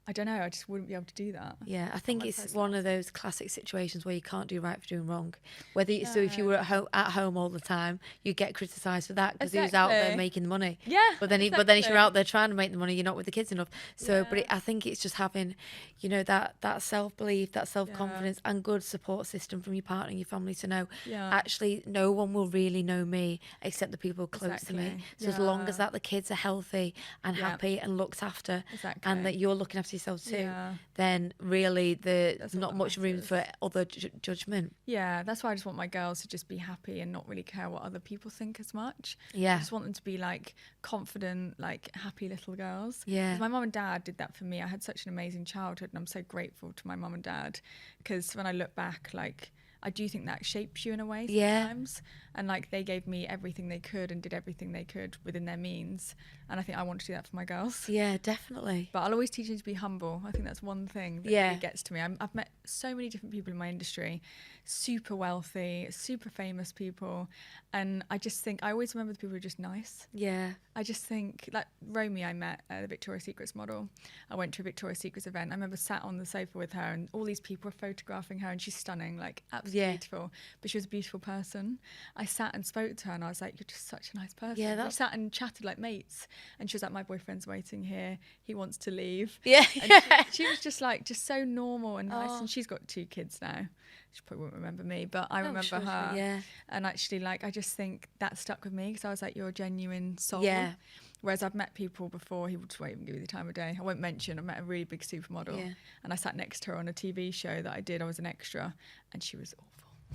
S2: I don't know, I just wouldn't be able to do that.
S3: I think it's one of those classic situations where you can't do right for doing wrong. Whether so if you were at home all the time, you get criticised for that because who's out there making the money. But then if you're out there trying to make the money, you're not with the kids enough. So I think it's just having, you know, that self-belief, that self-confidence, and good support system from your partner and your family to know actually no one will really know me except the people close to me. So as long as that the kids are healthy and happy and looked after, and that you're looking after yourself too,
S2: Yeah.
S3: then really there's
S2: That's all
S3: not
S2: that
S3: much room
S2: matters.
S3: for other judgment.
S2: Yeah, that's why I just want my girls to just be happy and not really care what other people think as much.
S3: Yeah.
S2: I just want them to be like confident, like happy little girls.
S3: Yeah.
S2: 'Cause my mum and dad did that for me. I had such an amazing childhood, and I'm so grateful to my mum and dad, because when I look back, like, I do think that shapes you in a way
S3: Yeah.
S2: sometimes. And like, they gave me everything they could and did everything they could within their means. And I think I want to do that for my girls.
S3: Yeah, definitely.
S2: But I'll always teach them to be humble. I think that's one thing that
S3: Yeah.
S2: really gets to me. I've met so many different people in my industry, super wealthy, super famous people. And I just think, I always remember the people who are just nice.
S3: Yeah.
S2: I just think, like Romy, I met, the Victoria's Secrets model. I went to a Victoria's Secrets event. I remember sat on the sofa with her, and all these people were photographing her, and she's stunning, like absolutely
S3: Yeah.
S2: beautiful. But she was a beautiful person. I sat and spoke to her, and I was like, "You're just such a nice person."
S3: Yeah,
S2: We
S3: that's-
S2: sat and chatted like mates, and she was like, "My boyfriend's waiting here. He wants to leave."
S3: Yeah.
S2: And she was just like, just so normal and nice.
S3: Oh.
S2: And she's got 2 kids now. She probably won't remember me, but I
S3: Oh,
S2: remember
S3: sure, sure,
S2: her.
S3: yeah.
S2: And actually, like, I just think that stuck with me, because I was like, "You're a genuine soul."
S3: Yeah.
S2: Whereas I've met people before who just won't even give you the time of day. I won't mention, I met a really big supermodel,
S3: Yeah.
S2: and I sat next to her on a TV show that I did. I was an extra, and she was awful.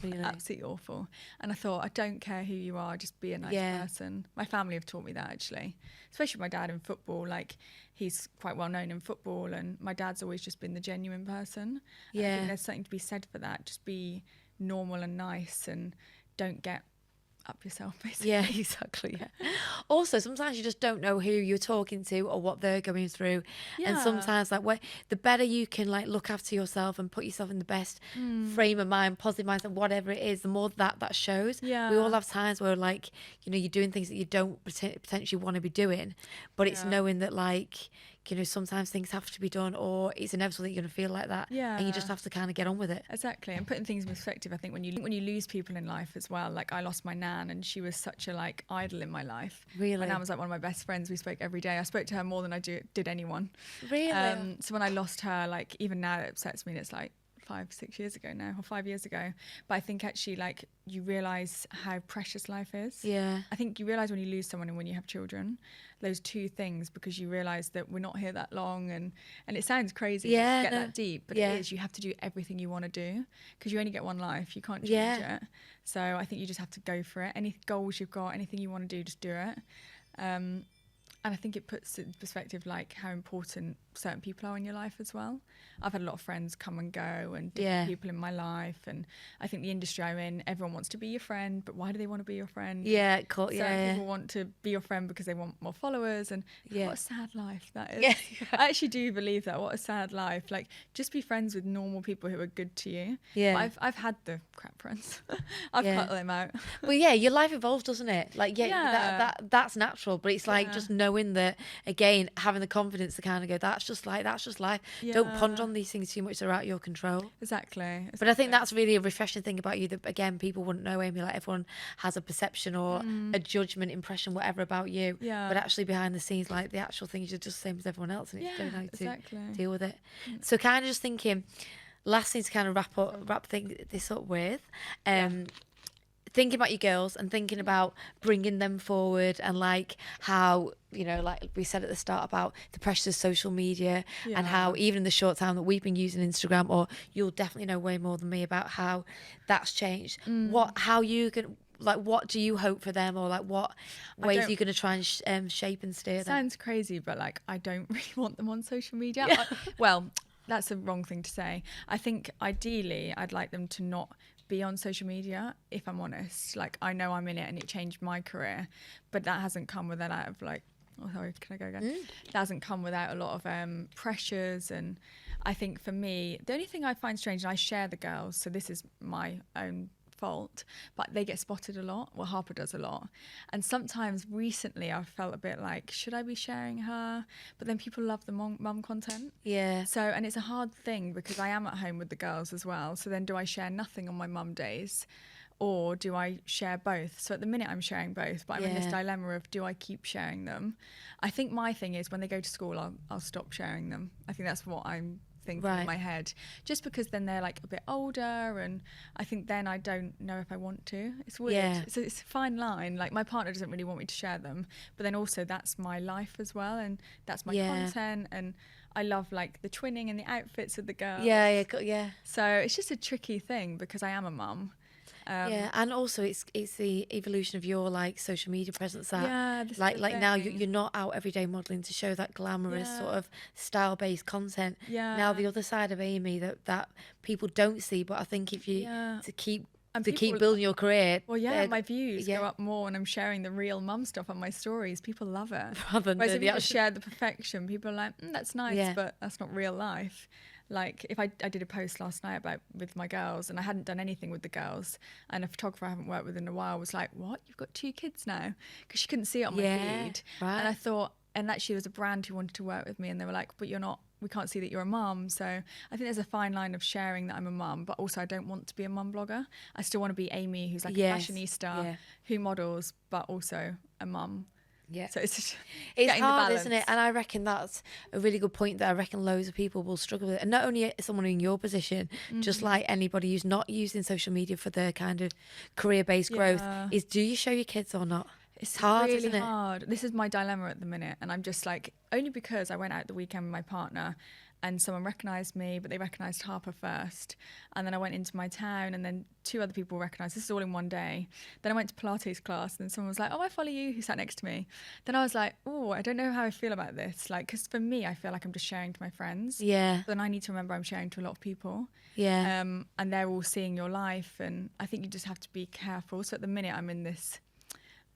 S3: Really?
S2: Absolutely awful. And I thought, I don't care who you are, just be a nice
S3: Yeah.
S2: person. My family have taught me that, actually, especially my dad in football. Like, he's quite well known in football, and my dad's always just been the genuine person. And I
S3: Yeah.
S2: think there's something to be said for that. Just be normal and nice, and don't get up yourself, basically.
S3: Yeah, exactly. Yeah. Also, sometimes you just don't know who you're talking to or what they're going through, and
S2: Yeah.
S3: sometimes like the better you can like look after yourself and put yourself in the best frame of mind, positive mindset, whatever it is, the more that shows.
S2: Yeah.
S3: We all have times where like you're doing things that you don't potentially want to be doing, but it's
S2: Yeah.
S3: knowing that like sometimes things have to be done, or it's inevitable that you're going to feel like that, and you just
S2: Yeah.
S3: have to kind of get on with it.
S2: Exactly, and putting things in perspective. I think when you lose people in life as well, like I lost my nan, and she was such a like idol in my life.
S3: Really?
S2: My nan was like one of my best friends. We spoke every day. I spoke to her more than I did anyone.
S3: Really?
S2: So when I lost her, like even now it upsets me. And it's like 5-6 years ago now, or 5 years ago. But I think actually, like, you realise how precious life is.
S3: Yeah.
S2: I think you realise when you lose someone and when you have children, those 2 things, because you realise that we're not here that long, and it sounds crazy to
S3: Yeah,
S2: get
S3: no.
S2: that deep, but
S3: Yeah.
S2: it is. You have to do everything you want to do, because you only get one life. You can't change
S3: Yeah.
S2: it. So I think you just have to go for it. Any goals you've got, anything you want to do, just do it. And I think it puts in perspective like how important certain people are in your life as well. I've had a lot of friends come and go, and different
S3: Yeah.
S2: people in my life, and I think the industry I'm in, everyone wants to be your friend, but why do they want to be your friend?
S3: Yeah, cool.
S2: Certain
S3: Yeah.
S2: people want to be your friend because they want more followers, and
S3: Yeah.
S2: what a sad life that is.
S3: Yeah.
S2: I actually do believe that. What a sad life. Like, just be friends with normal people who are good to you.
S3: Yeah.
S2: But I've had the crap friends. I've
S3: Yeah.
S2: cut them out.
S3: Well, yeah, your life evolves, doesn't it? Like, yeah,
S2: Yeah.
S3: that's natural. But it's like
S2: Yeah.
S3: just knowing that, again, having the confidence to kind of go, that's just life. Don't ponder
S2: Yeah.
S3: on these things too much. They're out of your control.
S2: Exactly.
S3: But I think that's really a refreshing thing about you, that, again, people wouldn't know, Amy. Like, everyone has a perception or a judgment, impression, whatever about you.
S2: Yeah.
S3: But actually behind the scenes, like, the actual things are just the same as everyone else. And it's
S2: Yeah,
S3: knowing how
S2: exactly.
S3: to deal with it. So kind of just thinking, last thing to kind of wrap this up with, thinking about your girls and thinking about bringing them forward, and like how, like we said at the start about the pressures of social media, and how even in the short time that we've been using Instagram, or you'll definitely know way more than me about how that's changed. What do you hope for them, or like what ways are you going to try and shape and steer them?
S2: Sounds crazy, but like I don't really want them on social media.
S3: Yeah.
S2: Well, that's the wrong thing to say. I think ideally I'd like them to not be on social media, if I'm honest. Like, I know I'm in it and it changed my career, but that hasn't come with a lot of like, oh sorry, can I go again? That hasn't come without a lot of pressures. And I think for me, the only thing I find strange, and I share the girls, so this is my own fault, but they get spotted a lot. Well, Harper does a lot, and sometimes recently I've felt a bit like, should I be sharing her? But then people love the mum content.
S3: Yeah.
S2: So, and it's a hard thing because I am at home with the girls as well. So then do I share nothing on my mum days, or do I share both? So at the minute I'm sharing both, but I'm in this dilemma of, do I keep sharing them? I think my thing is when they go to school, I'll stop sharing them. I think that's what I'm thinking in my head, just because then they're like a bit older, and I think then I don't know if I want to. It's weird.
S3: Yeah.
S2: It's a fine line. Like, my partner doesn't really want me to share them, but then also that's my life as well, and that's my content, and I love like the twinning and the outfits of the girls.
S3: Yeah.
S2: So it's just a tricky thing because I am a mum.
S3: Yeah, and also it's the evolution of your like social media presence that
S2: this is
S3: like
S2: the
S3: like now
S2: thing.
S3: you're not out every day modeling to show that glamorous
S2: Yeah.
S3: sort of style based content.
S2: Yeah.
S3: Now the other side of Amy that people don't see, but I think if you to keep building your career,
S2: Well, my views go up more when I'm sharing the real mum stuff on my stories. People love it.
S3: rather than
S2: Whereas if
S3: the
S2: you just share the perfection, people are like, that's nice, but that's not real life. Like if I did a post last night with my girls, and I hadn't done anything with the girls, and a photographer I haven't worked with in a while was like, what, you've got 2 kids now? Because she couldn't see it on my feed.
S3: Right.
S2: And I thought, and actually there was a brand who wanted to work with me, and they were like, but you're not, we can't see that you're a mum. So I think there's a fine line of sharing that I'm a mum, but also I don't want to be a mum blogger. I still want to be Amy, who's like a fashionista who models, but also a mum.
S3: Yeah.
S2: So it's
S3: hard, isn't it? And I reckon that's a really good point that I reckon loads of people will struggle with. And not only someone in your position, just like anybody who's not using social media for their kind of career-based growth, is do you show your kids or not? It's hard,
S2: really
S3: isn't it?
S2: hard. This is my dilemma at the minute. And I'm just like, only because I went out the weekend with my partner and someone recognised me, but they recognised Harper first. And then I went into my town and then 2 other people recognised. This is all in one day. Then I went to Pilates class and someone was like, oh, I follow you, who sat next to me. Then I was like, oh, I don't know how I feel about this. Like, because for me, I feel like I'm just sharing to my friends.
S3: Yeah.
S2: Then I need to remember I'm sharing to a lot of people.
S3: Yeah.
S2: And they're all seeing your life. And I think you just have to be careful. So at the minute I'm in this,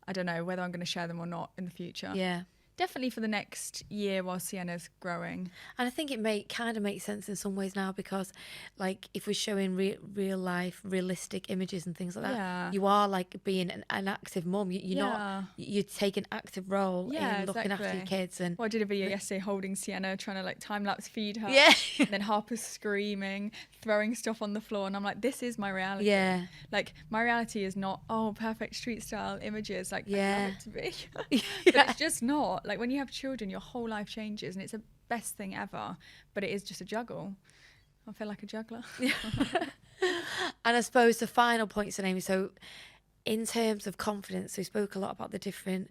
S2: I don't know whether I'm going to share them or not in the future.
S3: Yeah.
S2: Definitely for the next year while Sienna's growing.
S3: And I think it kind of makes sense in some ways now because, like, if we're showing real life, realistic images and things like that, you are like being an active mum. You take an active role in looking after your kids. And
S2: I did a video yesterday holding Sienna, trying to like time lapse feed her.
S3: Yeah.
S2: And then Harper's screaming, throwing stuff on the floor, and I'm like, this is my reality.
S3: Yeah.
S2: Like my reality is not perfect street style images. Like I want it to be, but it's just not. Like when you have children, your whole life changes, and it's the best thing ever. But it is just a juggle. I feel like a juggler.
S3: And I suppose the final points, Amy. So, in terms of confidence, we spoke a lot about the different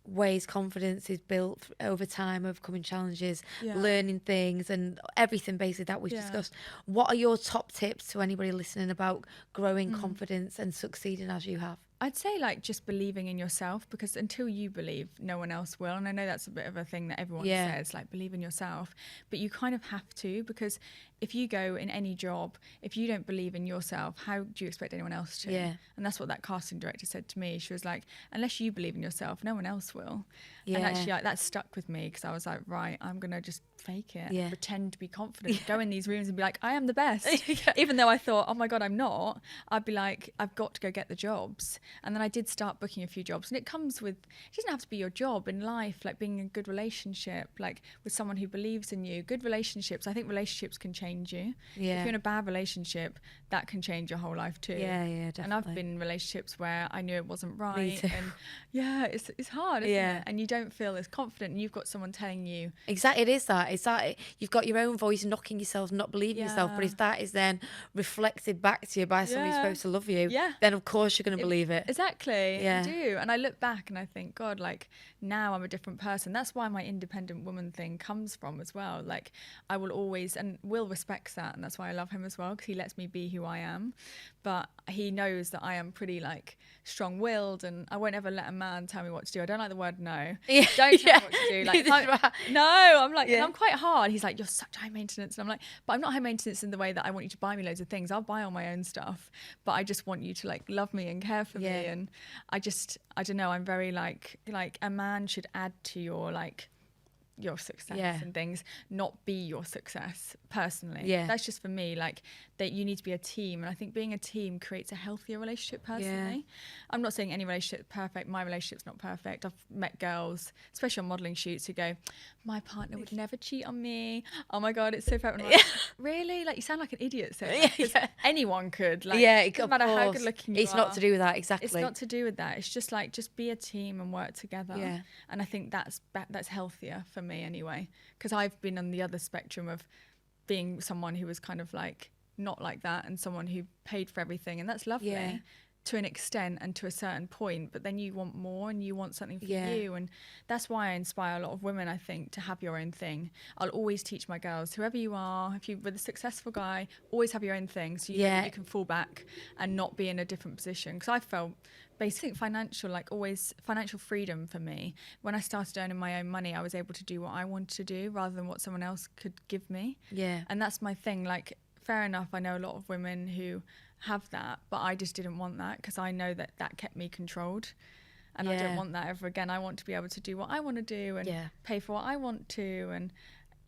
S3: ways confidence is built over time, overcoming challenges, learning things, and everything basically that we've discussed. What are your top tips to anybody listening about growing confidence and succeeding as you have?
S2: I'd say like just believing in yourself, because until you believe, no one else will. And I know that's a bit of a thing that everyone says, like believe in yourself, but you kind of have to, because if you go in any job, if you don't believe in yourself, how do you expect anyone else to?
S3: Yeah.
S2: And that's what that casting director said to me. She was like, unless you believe in yourself, no one else will. And actually like, that stuck with me, because I was like, right, I'm going to just fake it, pretend to be confident, go in these rooms and be like, I am the best. Even though I thought, oh my God, I'm not, I'd be like, I've got to go get the jobs. And then I did start booking a few jobs, and it comes with, it doesn't have to be your job in life, like being in a good relationship, like with someone who believes in you. Good relationships, I think relationships can change you. If you're in a bad relationship, that can change your whole life too.
S3: Definitely.
S2: And I've been in relationships where I knew it wasn't right, and it's hard, isn't it? And you don't feel as confident, and you've got someone telling you
S3: exactly. It's that you've got your own voice knocking yourself, not believing yourself. But if that is then reflected back to you by somebody who's supposed to love you, then of course you're going to believe it.
S2: Exactly. You do. And I look back and I think, God, like now I'm a different person. That's why my independent woman thing comes from as well. Like I will always, and Will respects that, and that's why I love him as well, because he lets me be who I am. But he knows that I am pretty like strong-willed, and I won't ever let a man tell me what to do. I don't like the word no. Don't tell me what to do. Like I'm like, and I'm quite hard. He's like, you're such high maintenance, and I'm like, but I'm not high maintenance in the way that I want you to buy me loads of things. I'll buy all my own stuff, but I just want you to like love me and care for me. And I don't know, I'm very like a man should add to your like your success and things, not be your success personally. That's just for me, like that you need to be a team, and I think being a team creates a healthier relationship personally. I'm not saying any relationship is perfect. My relationship's not perfect. I've met girls, especially on modelling shoots, who go, my partner would never cheat on me. Oh my God, it's so perfect. Like, really? Like you sound like an idiot saying that. Anyone could. Like, it doesn't matter how good looking you are.
S3: It's not to do with that, exactly.
S2: It's not to do with that. It's just like, just be a team and work together. And I think that's healthier for me anyway, because I've been on the other spectrum of being someone who was kind of like not like that, and someone who paid for everything, and that's lovely to an extent and to a certain point, but then you want more and you want something for
S3: Yeah.
S2: you. And that's why I inspire a lot of women, I think, to have your own thing. I'll always teach my girls, whoever you are, if you're with a successful guy, always have your own thing, so you know that you can fall back and not be in a different position. Because I felt basically financial freedom for me. When I started earning my own money, I was able to do what I wanted to do rather than what someone else could give me.
S3: Yeah.
S2: And that's my thing. Like, fair enough, I know a lot of women who have that, but I just didn't want that because I know that that kept me controlled, and I don't want that ever again. I want to be able to do what I want to do and pay for what I want to. And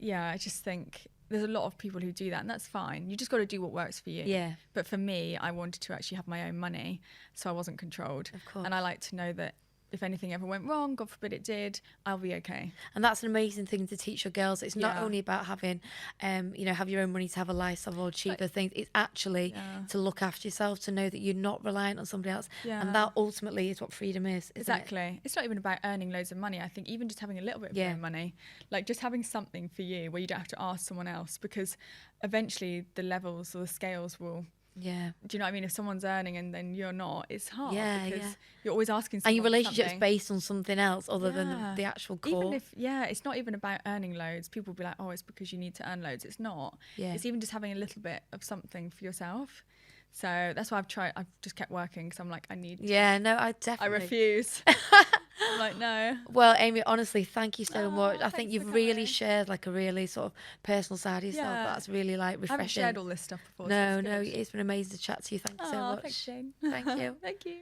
S2: I just think there's a lot of people who do that, and that's fine. You just got to do what works for you.
S3: Yeah.
S2: But for me, I wanted to actually have my own money, so I wasn't controlled.
S3: Of course.
S2: And I like to know that if anything ever went wrong, God forbid it did, I'll be okay.
S3: And that's an amazing thing to teach your girls. It's not only about having, have your own money to have a lifestyle or cheaper things. It's actually to look after yourself, to know that you're not reliant on somebody else.
S2: Yeah.
S3: And that ultimately is what freedom is, isn't
S2: Exactly.
S3: it?
S2: It's not even about earning loads of money. I think even just having a little bit of your own money, like just having something for you where you don't have to ask someone else, because eventually the levels or the scales will...
S3: Yeah.
S2: Do you know what I mean? If someone's earning and then you're not, it's hard because
S3: yeah.
S2: you're always asking someone
S3: And your relationship's
S2: something.
S3: based on something else other than the actual core.
S2: Even if, it's not even about earning loads. People will be like, oh, it's because you need to earn loads. It's not.
S3: Yeah.
S2: It's even just having a little bit of something for yourself. So that's why I've just kept working, because I'm like, I need to.
S3: Yeah, no, I
S2: I
S3: definitely...
S2: refuse. I'm like, no.
S3: Well, Amy, honestly, thank you so much. I think
S2: thanks
S3: you've
S2: for
S3: really
S2: coming.
S3: shared like a really sort of personal side of yourself.
S2: Yeah.
S3: That's really like
S2: I haven't
S3: refreshing.
S2: shared all this stuff before.
S3: No,
S2: so it's good.
S3: it's been amazing to chat to you. Thank you so much.
S2: Thanks, Jane.
S3: Thank you.
S2: Thank you.